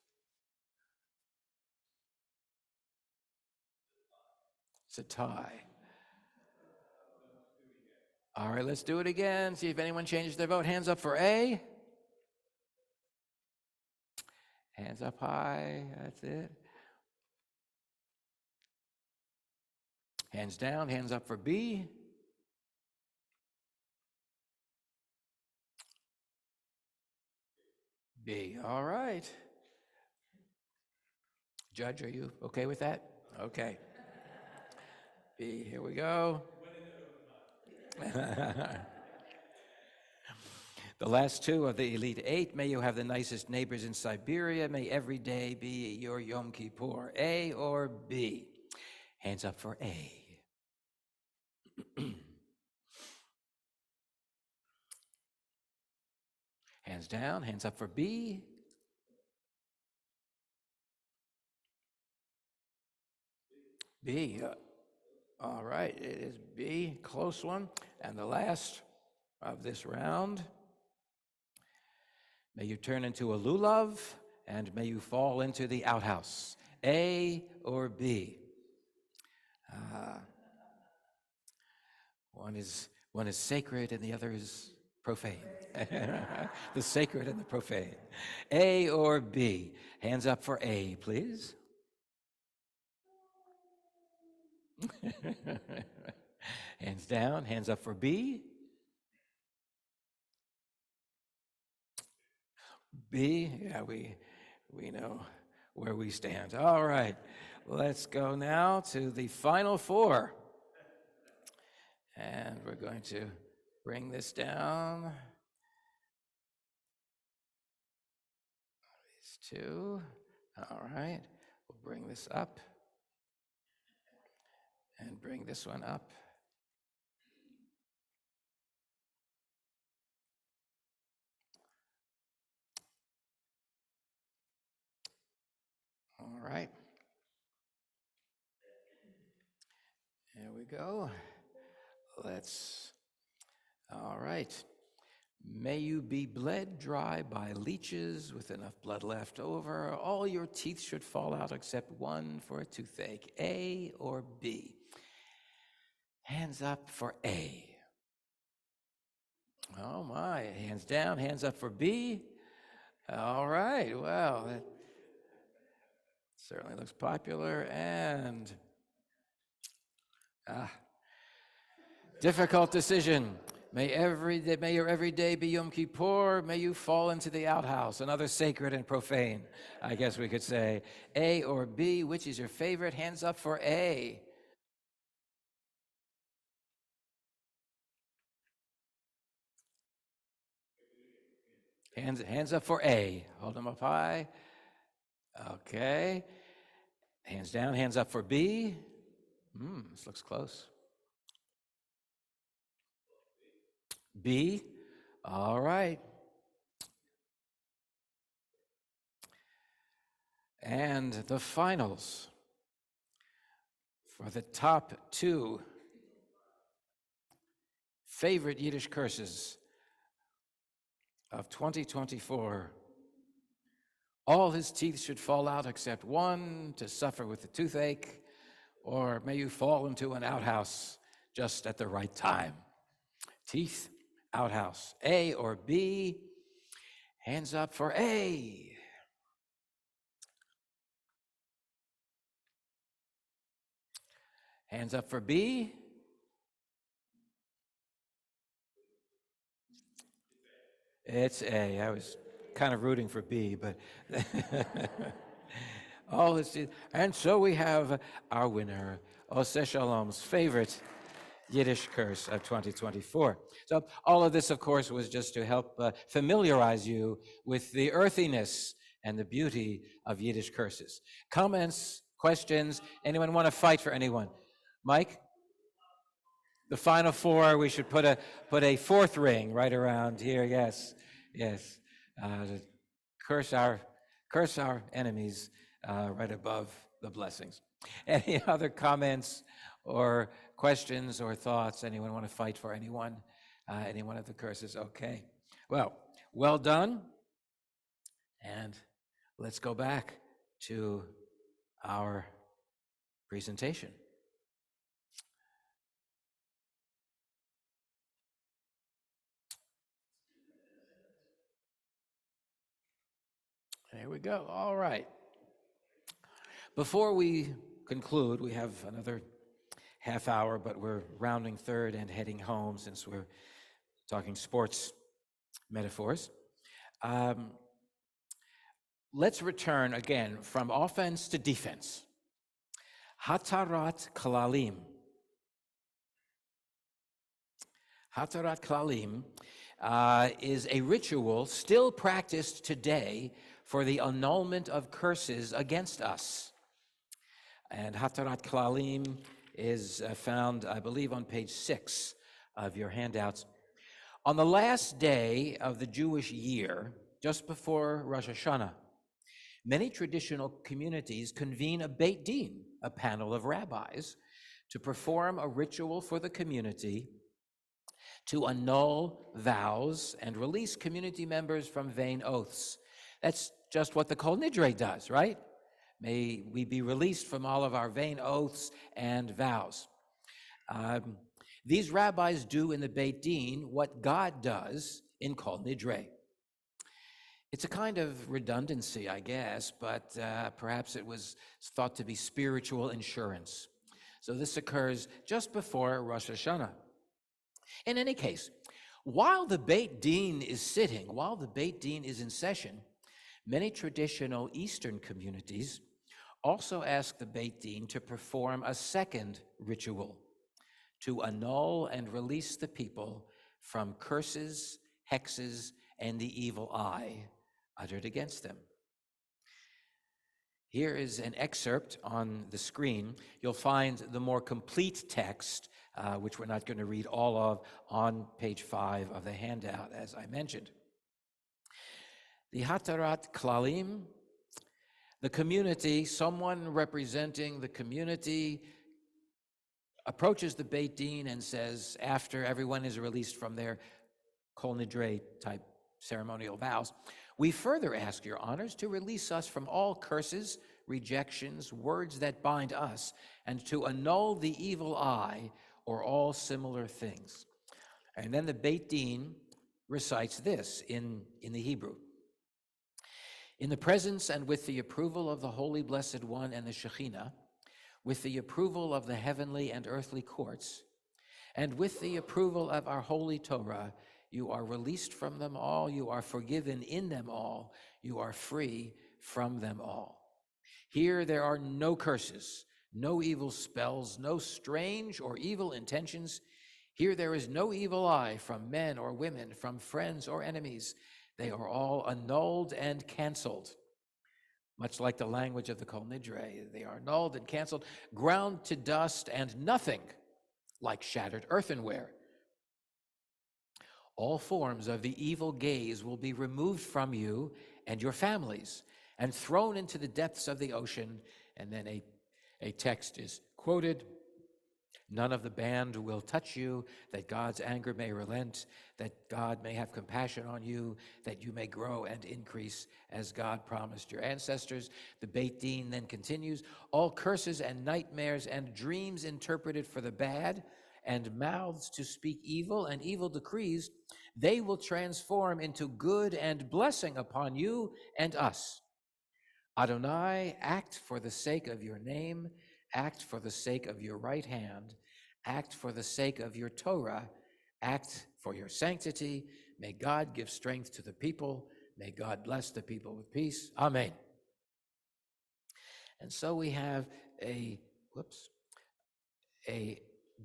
It's a tie. All right, let's do it again. See if anyone changes their vote. Hands up for A. Hands up high. That's it. Hands down, hands up for B. B. All right. Judge, are you okay with that? Okay. B, here we go. The last two of the Elite Eight. May you have the nicest neighbors in Siberia. May every day be your Yom Kippur. A or B? Hands up for A. Hands down, hands up for B. B, all right, it is B, close one. And the last of this round. May you turn into a lulav, and may you fall into the outhouse. A or B? One is sacred and the other is profane. The sacred and the profane. A or B? Hands up for A, please. Hands down, hands up for B. B, yeah, we know where we stand. All right, let's go now to the final four. And we're going to bring this down. These two. All right, we'll bring this up. And bring this one up. All right. Here we go. All right. May you be bled dry by leeches with enough blood left over. All your teeth should fall out except one for a toothache. A or B? Hands up for A. Oh my, hands down, hands up for B. All right, well, that certainly looks popular. And difficult decision. May your every day be Yom Kippur. May you fall into the outhouse, another sacred and profane, I guess we could say. A or B, which is your favorite? Hands up for A. Hands up for A. Hold them up high. Okay. Hands down, hands up for B. This looks close. B. All right. And the finals for the top two favorite Yiddish curses of 2024. All his teeth should fall out except one to suffer with the toothache, or may you fall into an outhouse just at the right time. Teeth, outhouse. A or B? Hands up for A. Hands up for B. It's A. I was kind of rooting for B, but all this. And so we have our winner, Oseh Shalom's favorite Yiddish curse of 2024. So all of this, of course, was just to help familiarize you with the earthiness and the beauty of Yiddish curses. Comments, questions? Anyone want to fight for anyone? Mike? The final four, we should put a fourth ring right around here. Yes. To curse our enemies right above the blessings. Any other comments or questions or thoughts? Anyone want to fight for anyone? Any one of the curses? Okay. Well done. And let's go back to our presentation. There we go. All right. Before we conclude, we have another half hour, but we're rounding third and heading home since we're talking sports metaphors. Let's return again from offense to defense. Hatarat kalalim, Hatarat Klalim is a ritual still practiced today for the annulment of curses against us. And Hatarat Klalim is found, I believe, on page 6 of your handouts. On the last day of the Jewish year, just before Rosh Hashanah, many traditional communities convene a Beit Din, a panel of rabbis, to perform a ritual for the community to annul vows and release community members from vain oaths. That's just what the Kol Nidre does, right? May we be released from all of our vain oaths and vows. These rabbis do in the Beit Din what God does in Kol Nidre. It's a kind of redundancy, I guess, but perhaps it was thought to be spiritual insurance. So this occurs just before Rosh Hashanah. In any case, while the Beit Din is sitting, while the Beit Din is in session, many traditional Eastern communities also ask the Beit Din to perform a second ritual to annul and release the people from curses, hexes, and the evil eye uttered against them. Here is an excerpt on the screen. You'll find the more complete text, which we're not going to read all of, on page 5 of the handout, as I mentioned. The Hatarat Klalim, the community, someone representing the community, approaches the Beit Din and says, after everyone is released from their Kol Nidre type ceremonial vows, we further ask your honors to release us from all curses, rejections, words that bind us, and to annul the evil eye or all similar things. And then the Beit Din recites this in the Hebrew. In the presence and with the approval of the Holy Blessed One and the Shekhinah, with the approval of the heavenly and earthly courts, and with the approval of our holy Torah, you are released from them all, you are forgiven in them all, you are free from them all. Here there are no curses, no evil spells, no strange or evil intentions. Here there is no evil eye from men or women, from friends or enemies. They are all annulled and canceled. Much like the language of the Kol Nidre, they are annulled and canceled, ground to dust, and nothing like shattered earthenware. All forms of the evil gaze will be removed from you and your families and thrown into the depths of the ocean. And then a text is quoted. None of the band will touch you, that God's anger may relent, that God may have compassion on you, that you may grow and increase as God promised your ancestors. The Beit Din then continues, all curses and nightmares and dreams interpreted for the bad, and mouths to speak evil and evil decrees, they will transform into good and blessing upon you and us. Adonai, act for the sake of your name, act for the sake of your right hand, act for the sake of your Torah, act for your sanctity. May God give strength to the people. May God bless the people with peace. Amen. And so we have a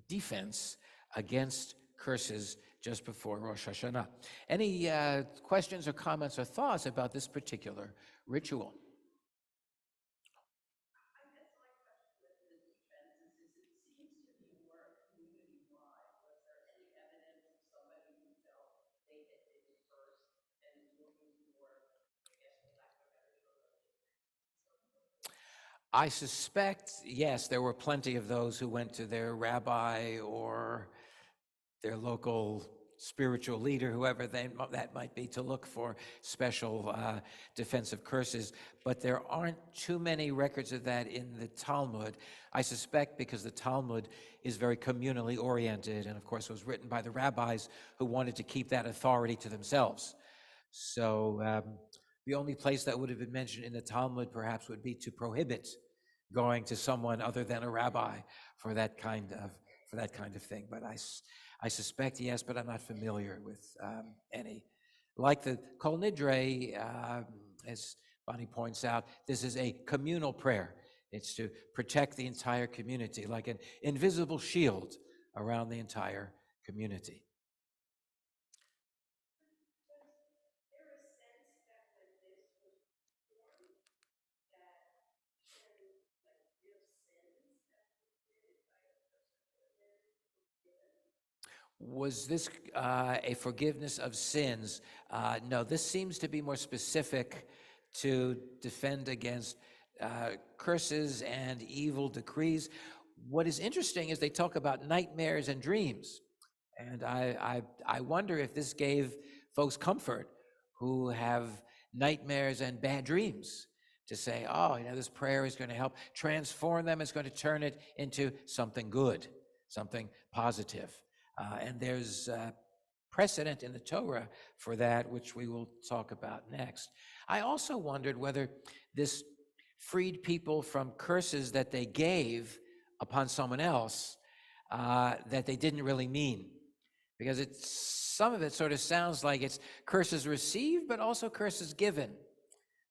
defense against curses just before Rosh Hashanah. Any questions or comments or thoughts about this particular ritual? I suspect, yes, there were plenty of those who went to their rabbi or their local spiritual leader, whoever that might be, to look for special defensive curses. But there aren't too many records of that in the Talmud. I suspect because the Talmud is very communally oriented, and of course was written by the rabbis who wanted to keep that authority to themselves. So the only place that would have been mentioned in the Talmud perhaps would be to prohibit going to someone other than a rabbi for that kind of thing. But I suspect yes, but I'm not familiar with any. Like the Kol Nidre, as Bonnie points out, this is a communal prayer. It's to protect the entire community, like an invisible shield around the entire community. Was this a forgiveness of sins? No, this seems to be more specific to defend against curses and evil decrees. What is interesting is they talk about nightmares and dreams. And I wonder if this gave folks comfort who have nightmares and bad dreams to say, oh, this prayer is going to help transform them. It's going to turn it into something good, something positive. And there's precedent in the Torah for that, which we will talk about next. I also wondered whether this freed people from curses that they gave upon someone else that they didn't really mean. Because some of it sort of sounds like it's curses received, but also curses given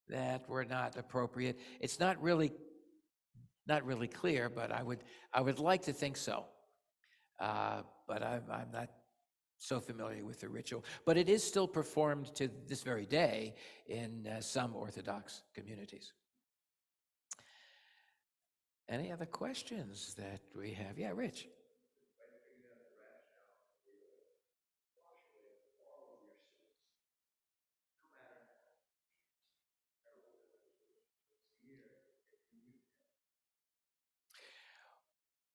that were not appropriate. It's not really clear, but I would like to think so. But I'm not so familiar with the ritual. But it is still performed to this very day in some Orthodox communities. Any other questions that we have? Yeah, Rich.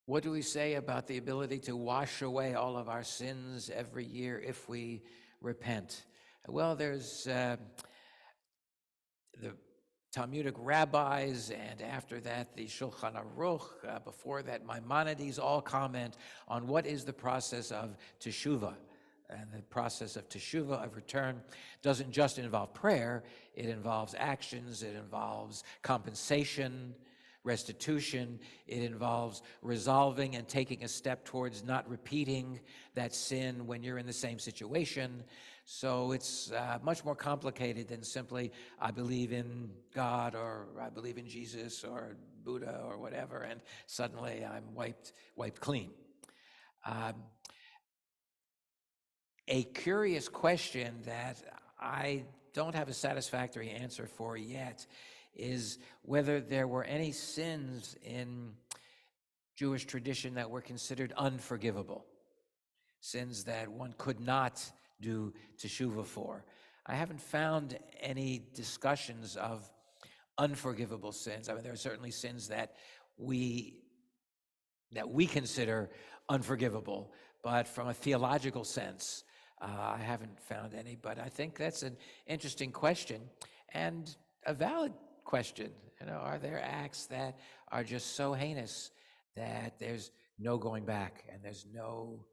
What do we say about the ability to wash away all of our sins every year if we repent? Well, there's the Talmudic rabbis, and after that, the Shulchan Aruch. Before that, Maimonides all comment on what is the process of teshuvah. And the process of teshuvah, of return, doesn't just involve prayer. It involves actions. It involves compensation, restitution. It involves resolving and taking a step towards not repeating that sin when you're in the same situation. So it's much more complicated than simply, I believe in God, or I believe in Jesus, or Buddha, or whatever, and suddenly I'm wiped clean. A curious question that I don't have a satisfactory answer for yet is whether there were any sins in Jewish tradition that were considered unforgivable, sins that one could not do teshuvah for. I haven't found any discussions of unforgivable sins. I mean, there are certainly sins that we consider unforgivable, but from a theological sense, I haven't found any. But I think that's an interesting question and a valid question. Are there acts that are just so heinous that there's no going back and there's no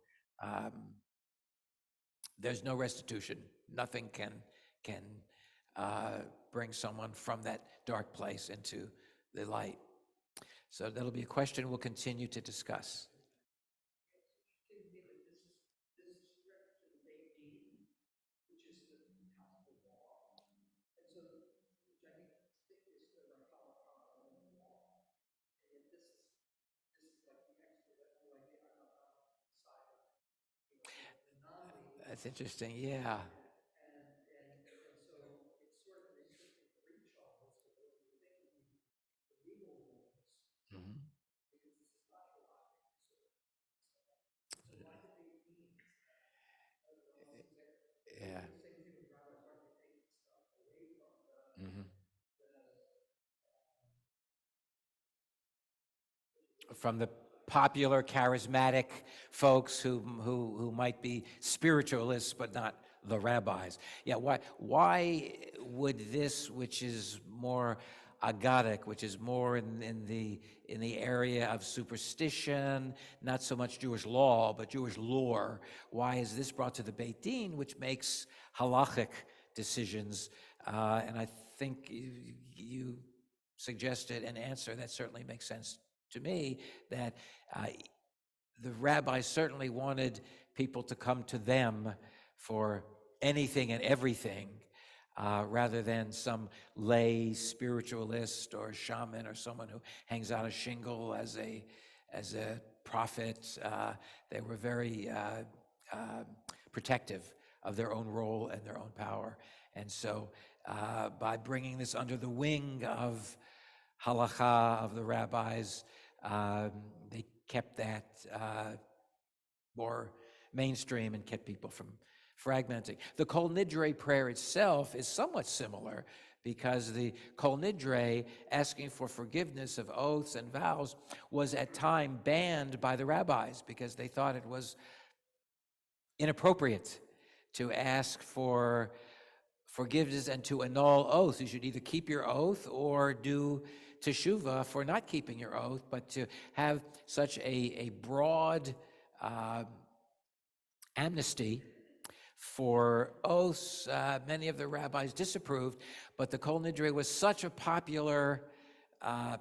restitution? Nothing can bring someone from that dark place into the light. So that'll be a question we'll continue to discuss. That's interesting, yeah. Mhm. Yeah. Mhm. From the popular, charismatic folks who might be spiritualists, but not the rabbis. Yeah, why would this, which is more agadic, which is more in the area of superstition, not so much Jewish law, but Jewish lore, why is this brought to the Beit Din, which makes halachic decisions? And I think you suggested an answer that certainly makes sense to me, that the rabbis certainly wanted people to come to them for anything and everything, rather than some lay spiritualist or shaman or someone who hangs out a shingle as a prophet. They were very protective of their own role and their own power. And so by bringing this under the wing of halakha, of the rabbis, they kept that more mainstream and kept people from fragmenting. The Kol Nidre prayer itself is somewhat similar because the Kol Nidre, asking for forgiveness of oaths and vows, was at time banned by the rabbis because they thought it was inappropriate to ask for forgiveness and to annul oaths. You should either keep your oath or do teshuvah for not keeping your oath, but to have such a broad amnesty for oaths, many of the rabbis disapproved, but the Kol Nidre was such a popular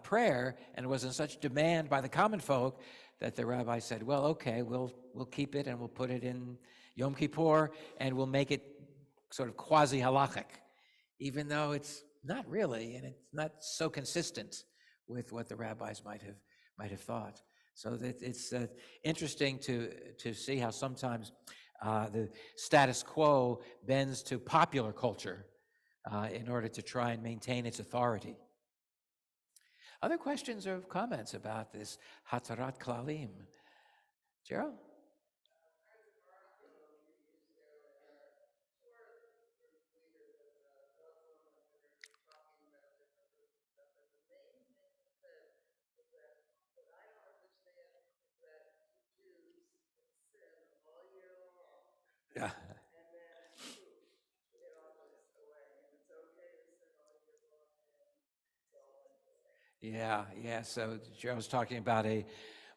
prayer and was in such demand by the common folk that the rabbi said, well, okay, we'll keep it and we'll put it in Yom Kippur and we'll make it sort of quasi-halachic, even though it's not really, and it's not so consistent with what the rabbis might have thought. So that it's interesting to see how sometimes the status quo bends to popular culture in order to try and maintain its authority. Other questions or comments about this Hatarat Klalim? Gerald? Yeah. Yeah. So I was talking about a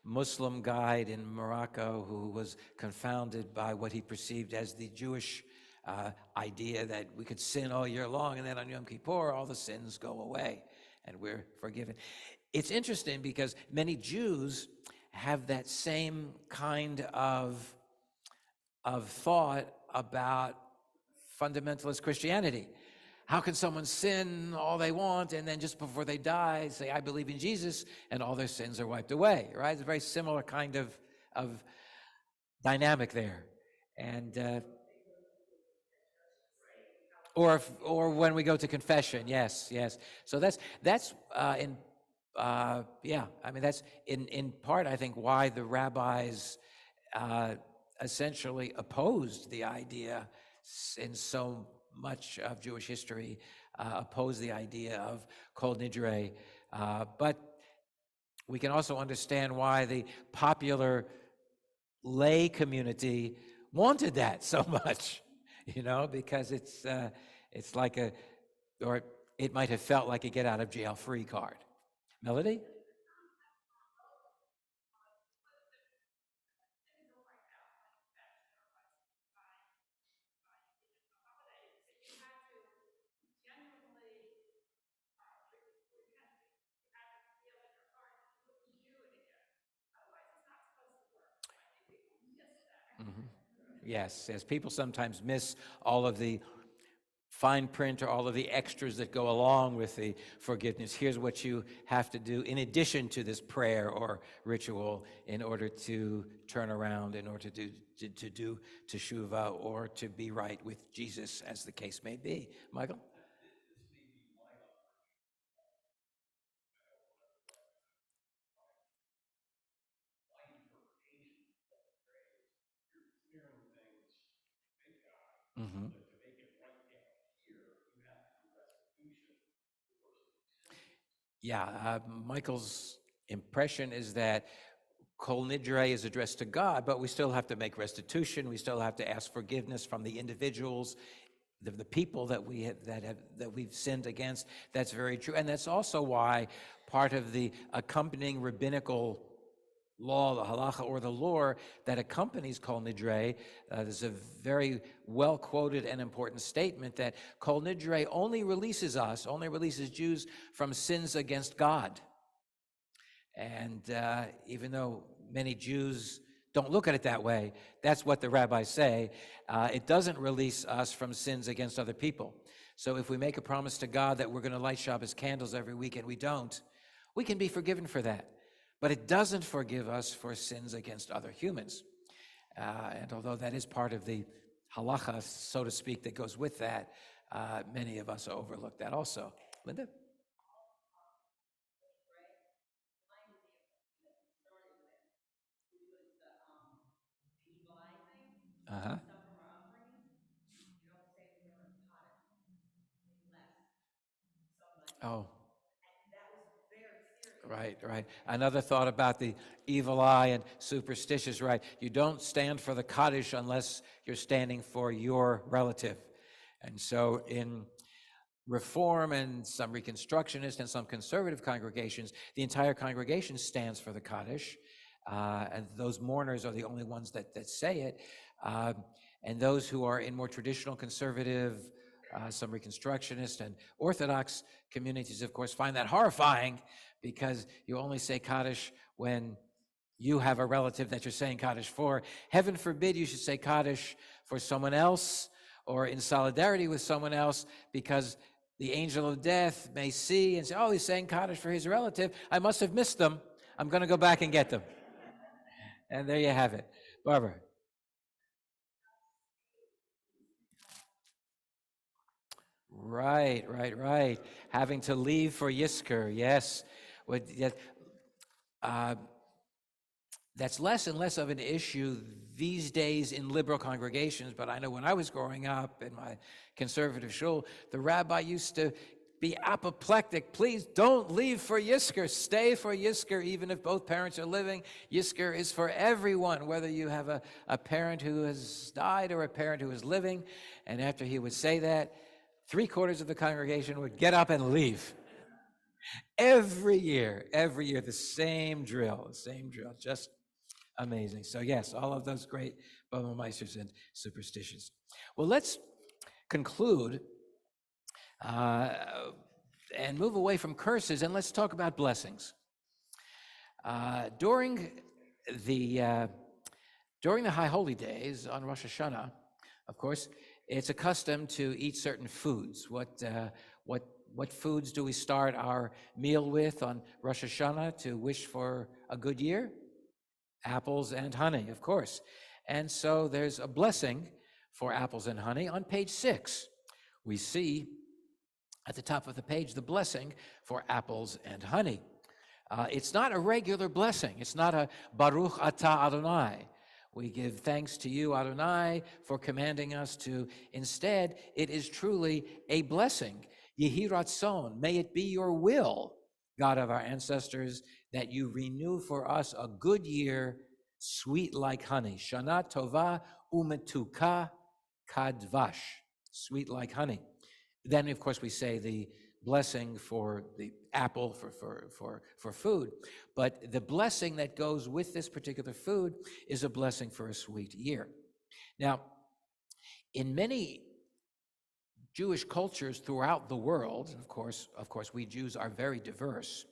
Muslim guide in Morocco who was confounded by what he perceived as the Jewish idea that we could sin all year long and then on Yom Kippur all the sins go away and we're forgiven. It's interesting because many Jews have that same kind of thought about fundamentalist Christianity. How can someone sin all they want and then just before they die say, I believe in Jesus, and all their sins are wiped away, right? It's a very similar kind of dynamic there. And or when we go to confession, yes. So that's yeah. I mean, that's in part, I think, why the rabbis essentially opposed the idea in so much of Jewish history, opposed the idea of Kol Nidre. But we can also understand why the popular lay community wanted that so much, because it's like or it might have felt like a get out of jail free card. Melody? Mhm. Yes, people sometimes miss all of the fine print or all of the extras that go along with the forgiveness. Here's what you have to do in addition to this prayer or ritual in order to turn around, in order to do teshuvah or to be right with Jesus, as the case may be. Michael? Mm-hmm. Yeah, Michael's impression is that Kol Nidre is addressed to God, but we still have to make restitution. We still have to ask forgiveness from the individuals, the people that we've sinned against. That's very true, and that's also why part of the accompanying rabbinical law, the halacha or the lore that accompanies Kol Nidre, there's a very well quoted and important statement that Kol Nidre only releases Jews from sins against God. And even though many Jews don't look at it that way, that's what the rabbis say. It doesn't release us from sins against other people. So if we make a promise to God that we're going to light Shabbos candles every week and we don't, we can be forgiven for that. But it doesn't forgive us for sins against other humans. And although that is part of the halacha, so to speak, that goes with that, many of us overlook that also. Linda? Uh-huh. Oh. Right, right. Another thought about the evil eye and superstitious, right? You don't stand for the Kaddish unless you're standing for your relative. And so in Reform and some Reconstructionist and some conservative congregations, the entire congregation stands for the Kaddish, and those mourners are the only ones that say it. Uh, and those who are in more traditional conservative, some Reconstructionist and Orthodox communities, of course, find that horrifying because you only say Kaddish when you have a relative that you're saying Kaddish for. Heaven forbid you should say Kaddish for someone else or in solidarity with someone else, because the angel of death may see and say, oh, he's saying Kaddish for his relative. I must have missed them. I'm going to go back and get them. And there you have it. Barbara. Right, right, right. Having to leave for Yisker, yes. Uh, that's less and less of an issue these days in liberal congregations, but I know when I was growing up in my conservative shul, the rabbi used to be apoplectic. Please don't leave for Yisker. Stay for Yisker, even if both parents are living. Yisker is for everyone, whether you have a parent who has died or a parent who is living. And after he would say that, 3/4 of the congregation would get up and leave. Every year, the same drill, just amazing. So yes, all of those great Bubbemeises and superstitions. Well, let's conclude and move away from curses, and let's talk about blessings. During the High Holy Days on Rosh Hashanah, of course, it's a custom to eat certain foods. What foods do we start our meal with on Rosh Hashanah to wish for a good year? Apples and honey, of course. And so there's a blessing for apples and honey. On page 6, we see at the top of the page the blessing for apples and honey. It's not a regular blessing. It's not a Baruch Atah Adonai. We give thanks to you, Adonai, for commanding us to. Instead, it is truly a blessing. Yehi Ratzon, may it be your will, God of our ancestors, that you renew for us a good year, sweet like honey. Shana tova umetuka kadvash, sweet like honey. Then, of course, we say the blessing for the apple for food, but the blessing that goes with this particular food is a blessing for a sweet year. Now, in many Jewish cultures throughout the world, of course, we Jews are very diverse.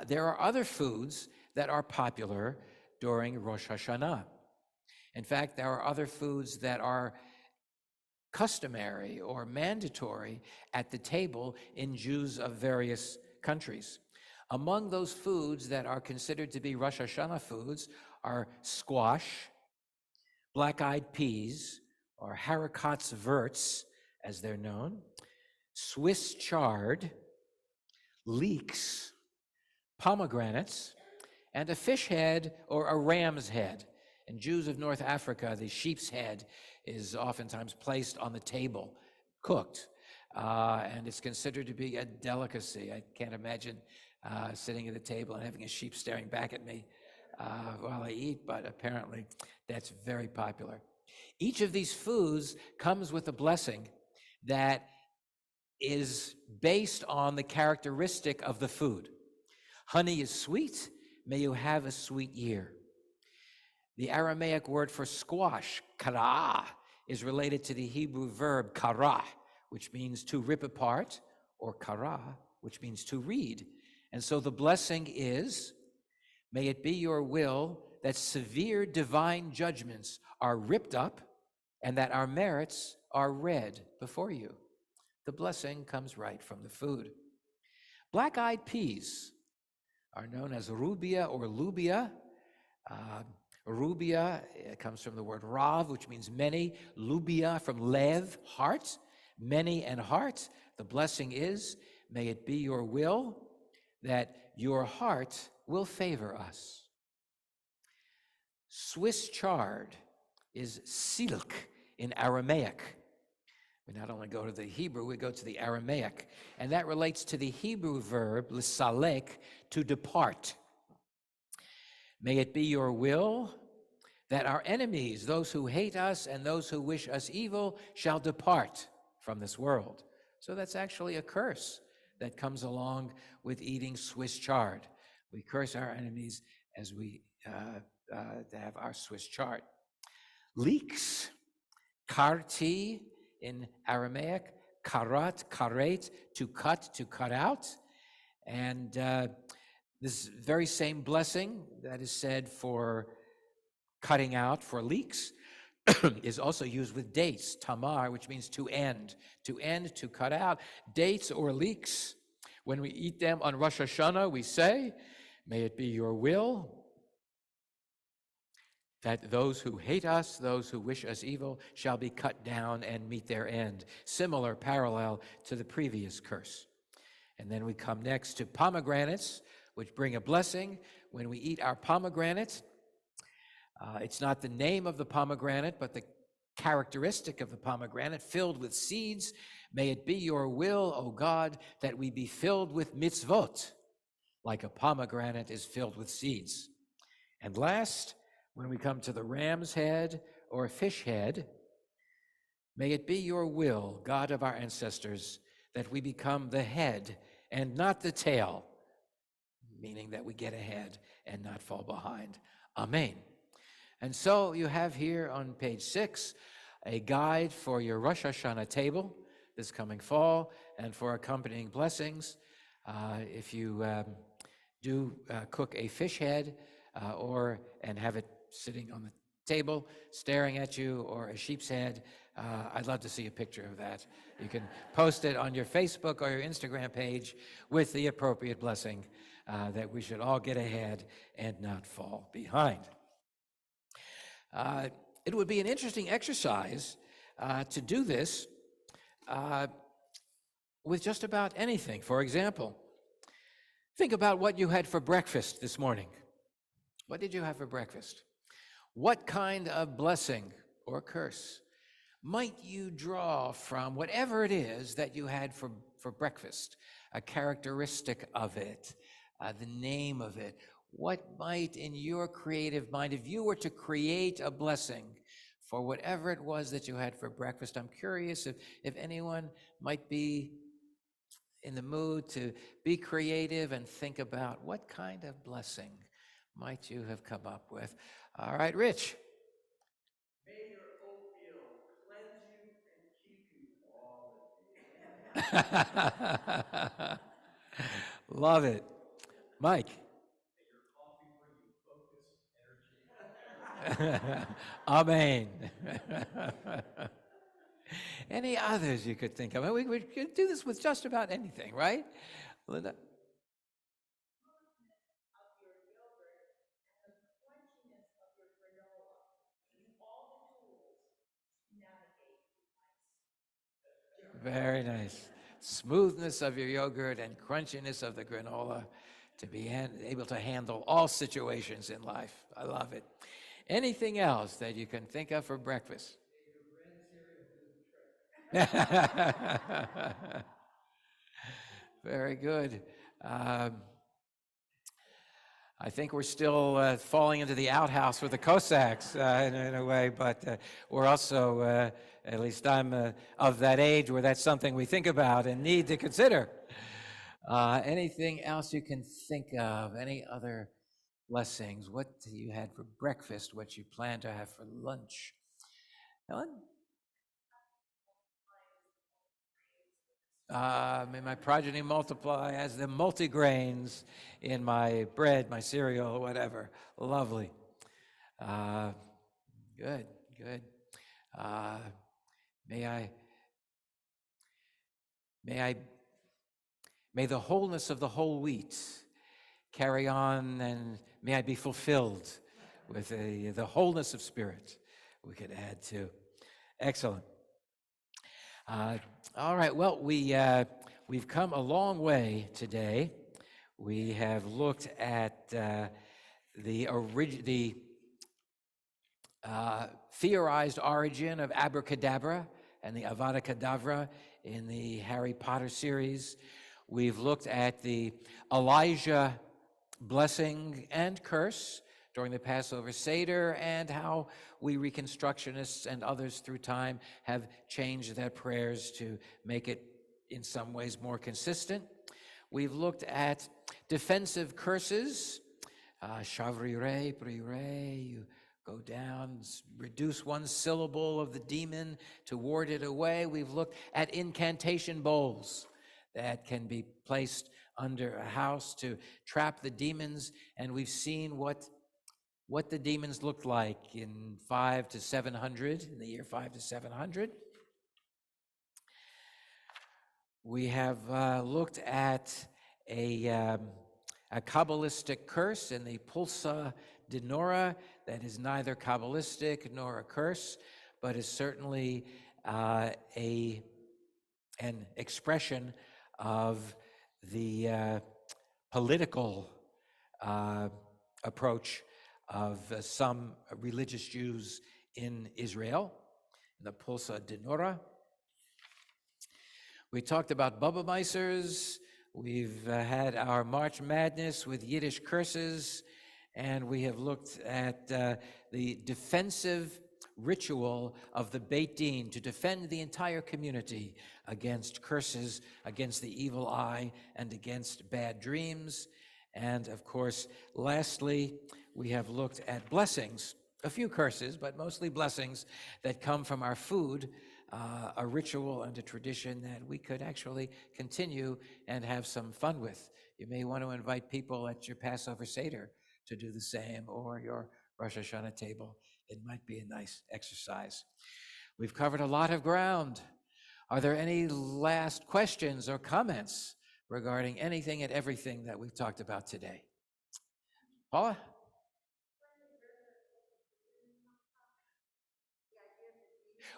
There are other foods that are popular during Rosh Hashanah. In fact, there are other foods that are customary or mandatory at the table in Jews of various countries. Among those foods that are considered to be Rosh Hashanah foods are squash, black-eyed peas, or haricots verts, as they're known, Swiss chard, leeks, pomegranates, and a fish head or a ram's head. In Jews of North Africa, the sheep's head is oftentimes placed on the table, cooked, and it's considered to be a delicacy. I can't imagine sitting at a table and having a sheep staring back at me while I eat, but apparently that's very popular. Each of these foods comes with a blessing that is based on the characteristic of the food. Honey is sweet. May you have a sweet year. The Aramaic word for squash, kara, is related to the Hebrew verb kara, which means to rip apart, or kara, which means to read. And so the blessing is, may it be your will that severe divine judgments are ripped up and that our merits are read before you. The blessing comes right from the food. Black-eyed peas are known as rubia or lubia. Rubia comes from the word rav, which means many. Lubia from lev, heart. Many and heart. The blessing is, may it be your will that your heart will favor us. Swiss chard, is silk in Aramaic. We not only go to the Hebrew, we go to the Aramaic. And that relates to the Hebrew verb, lisalek, to depart. May it be your will that our enemies, those who hate us and those who wish us evil, shall depart from this world. So that's actually a curse that comes along with eating Swiss chard. We curse our enemies as we have our Swiss chard. Leeks, karti in Aramaic, karat, karet, to cut out. And this very same blessing that is said for cutting out, for leeks, is also used with dates, tamar, which means to end, to cut out. Dates or leeks, when we eat them on Rosh Hashanah, we say, may it be your will that those who hate us, those who wish us evil, shall be cut down and meet their end. Similar parallel to the previous curse. And then we come next to pomegranates, which bring a blessing. When we eat our pomegranate, it's not the name of the pomegranate, but the characteristic of the pomegranate, filled with seeds. May it be your will, O God, that we be filled with mitzvot, like a pomegranate is filled with seeds. And last, when we come to the ram's head or fish head, may it be your will, God of our ancestors, that we become the head and not the tail, meaning that we get ahead and not fall behind. Amen. And so you have here on page 6 a guide for your Rosh Hashanah table this coming fall and for accompanying blessings. If you do cook a fish head and have it sitting on the table staring at you, or a sheep's head, I'd love to see a picture of that. You can post it on your Facebook or your Instagram page with the appropriate blessing that we should all get ahead and not fall behind. It would be an interesting exercise to do this with just about anything. For example, think about what you had for breakfast this morning. What did you have for breakfast? What kind of blessing or curse might you draw from whatever it is that you had for breakfast? A characteristic of it, the name of it. What might, in your creative mind, if you were to create a blessing for whatever it was that you had for breakfast, I'm curious if anyone might be in the mood to be creative and think about what kind of blessing might you have come up with. All right, Rich. May your oatmeal cleanse you and keep you all the day. Love it. Mike. May your coffee bring you focus, energy. Amen. Any others you could think of? We could do this with just about anything, right, Linda? Very nice. Smoothness of your yogurt and crunchiness of the granola to be able to handle all situations in life. I love it. Anything else that you can think of for breakfast? Very good. I think we're still falling into the outhouse with the Cossacks in a way, but we're also, at least I'm of that age where that's something we think about and need to consider. Anything else you can think of? Any other blessings? What you had for breakfast? What you plan to have for lunch? Helen? May my progeny multiply as the multigrains in my bread, my cereal, whatever. Lovely. Good. May the wholeness of the whole wheat carry on, and may I be fulfilled with the wholeness of spirit. We could add to. Excellent. All right, well, we've come a long way today. We have looked at the theorized origin of abracadabra and the Avada Kedavra in the Harry Potter series. We've looked at the Elijah blessing and curse during the Passover Seder, and how we Reconstructionists and others through time have changed their prayers to make it in some ways more consistent. We've looked at defensive curses, shavrire, prire, you go down, reduce one syllable of the demon to ward it away. We've looked at incantation bowls that can be placed under a house to trap the demons, and we've seen what the demons looked like in 5 to 700, in the year 5 to 700. We have looked at a Kabbalistic curse in the Pulsa Dinora that is neither Kabbalistic nor a curse, but is certainly an expression of the political approach of some religious Jews in Israel, the Pulsa Dinora. We talked about Bubbemeises. We've had our March Madness with Yiddish curses, and we have looked at the defensive ritual of the Beit Din to defend the entire community against curses, against the evil eye, and against bad dreams. And of course, lastly, we have looked at blessings, a few curses, but mostly blessings that come from our food, a ritual and a tradition that we could actually continue and have some fun with. You may want to invite people at your Passover Seder to do the same, or your Rosh Hashanah table. It might be a nice exercise. We've covered a lot of ground. Are there any last questions or comments regarding anything and everything that we've talked about today? Paula?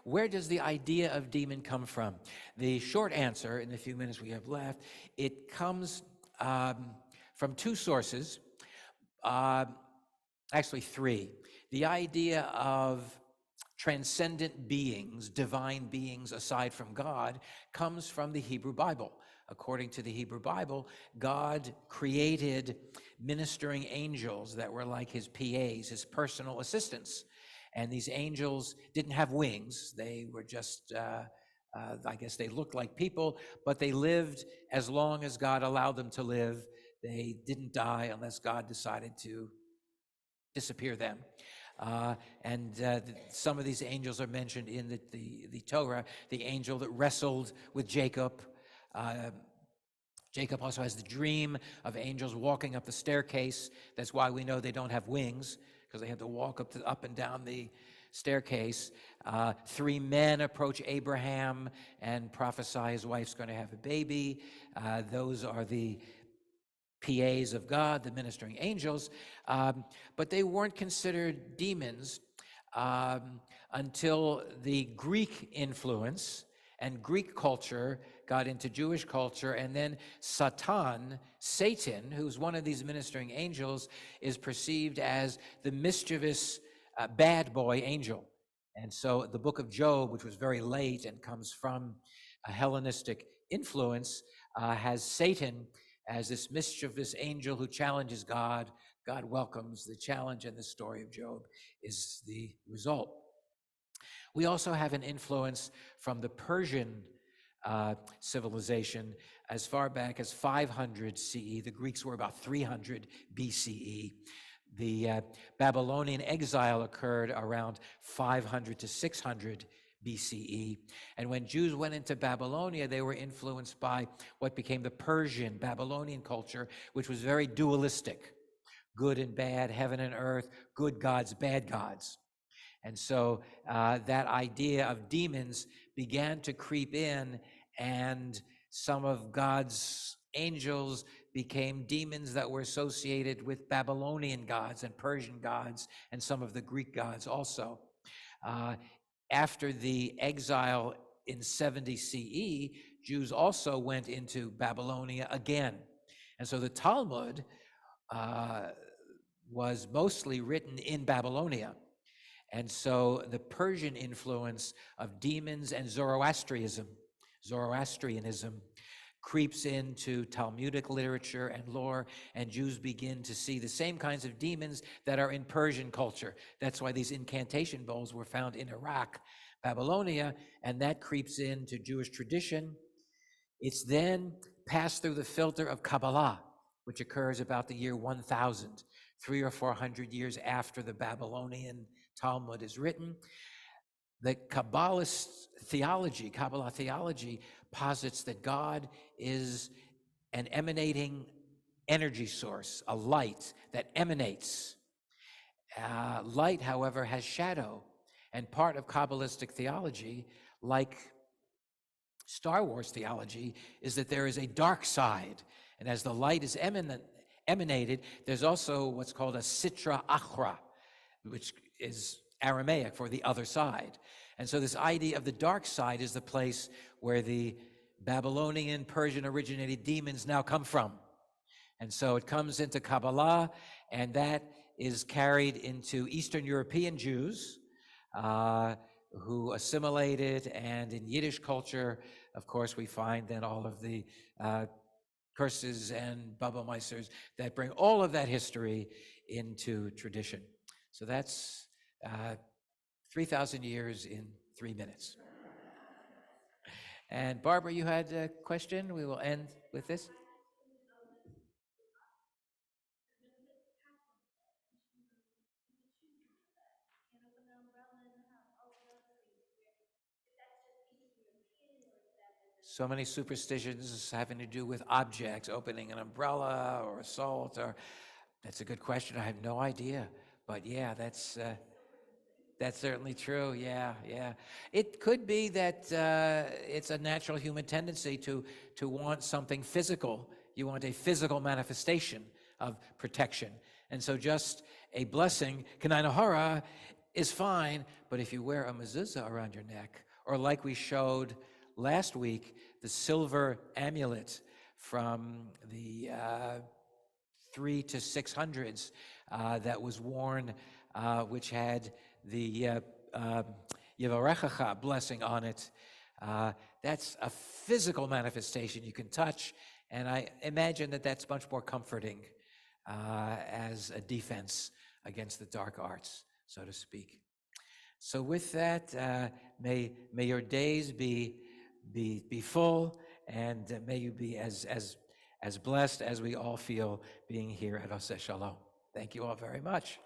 Where does the idea of demon come from? The short answer, in the few minutes we have left, it comes from two sources, actually three. The idea of transcendent beings, divine beings aside from God, comes from the Hebrew Bible. According to the Hebrew Bible, God created ministering angels that were like his PAs, his personal assistants. And these angels didn't have wings. They were just, I guess they looked like people, but they lived as long as God allowed them to live. They didn't die unless God decided to disappear them. Some of these angels are mentioned in the Torah. The angel that wrestled with Jacob. Jacob also has the dream of angels walking up the staircase. That's why we know they don't have wings, because they had to walk up and down the staircase. 3 men approach Abraham and prophesy his wife's going to have a baby. Those are the PAs of God, the ministering angels, but they weren't considered demons until the Greek influence and Greek culture got into Jewish culture, and then Satan, who's one of these ministering angels, is perceived as the mischievous bad boy angel. And so the book of Job, which was very late and comes from a Hellenistic influence, has Satan as this mischievous angel who challenges God. God welcomes the challenge, and the story of Job is the result. We also have an influence from the Persian civilization as far back as 500 CE. The Greeks were about 300 BCE. The Babylonian exile occurred around 500 to 600 BCE. And when Jews went into Babylonia, they were influenced by what became the Persian Babylonian culture, which was very dualistic. Good and bad, heaven and earth, good gods, bad gods. And so that idea of demons began to creep in, and some of God's angels became demons that were associated with Babylonian gods and Persian gods and some of the Greek gods also. After the exile in 70 CE, Jews also went into Babylonia again. And so the Talmud was mostly written in Babylonia. And so the Persian influence of demons and Zoroastrianism creeps into Talmudic literature and lore, and Jews begin to see the same kinds of demons that are in Persian culture. That's why these incantation bowls were found in Iraq, Babylonia, and that creeps into Jewish tradition. It's then passed through the filter of Kabbalah, which occurs about the year 1000, 300 or 400 years after the Babylonian Talmud is written. The Kabbalah theology posits that God is an emanating energy source, a light that emanates. Light, however, has shadow, and part of Kabbalistic theology, like Star Wars theology, is that there is a dark side, and as the light is emanated, there's also what's called a sitra achra, which is Aramaic for the other side. And so this idea of the dark side is the place where the Babylonian, Persian-originated demons now come from. And so it comes into Kabbalah, and that is carried into Eastern European Jews who assimilated, and in Yiddish culture, of course, we find then all of the curses and Bubbemeises that bring all of that history into tradition. So that's 3,000 years in 3 minutes. And Barbara, you had a question? We will end with this. So many superstitions having to do with objects, opening an umbrella or a salt, or that's a good question. I have no idea, but yeah, that's certainly true. Yeah. It could be that it's a natural human tendency to want something physical. You want a physical manifestation of protection, and so just a blessing, Kanai is fine. But if you wear a mezuzah around your neck, or like we showed last week, the silver amulet from the 300 to 600s that was worn, which had the Yevarechacha blessing on it. That's a physical manifestation you can touch, and I imagine that that's much more comforting as a defense against the dark arts, so to speak. So with that, may your days be full, and may you be as blessed as we all feel being here at Oseh Shalom. Thank you all very much.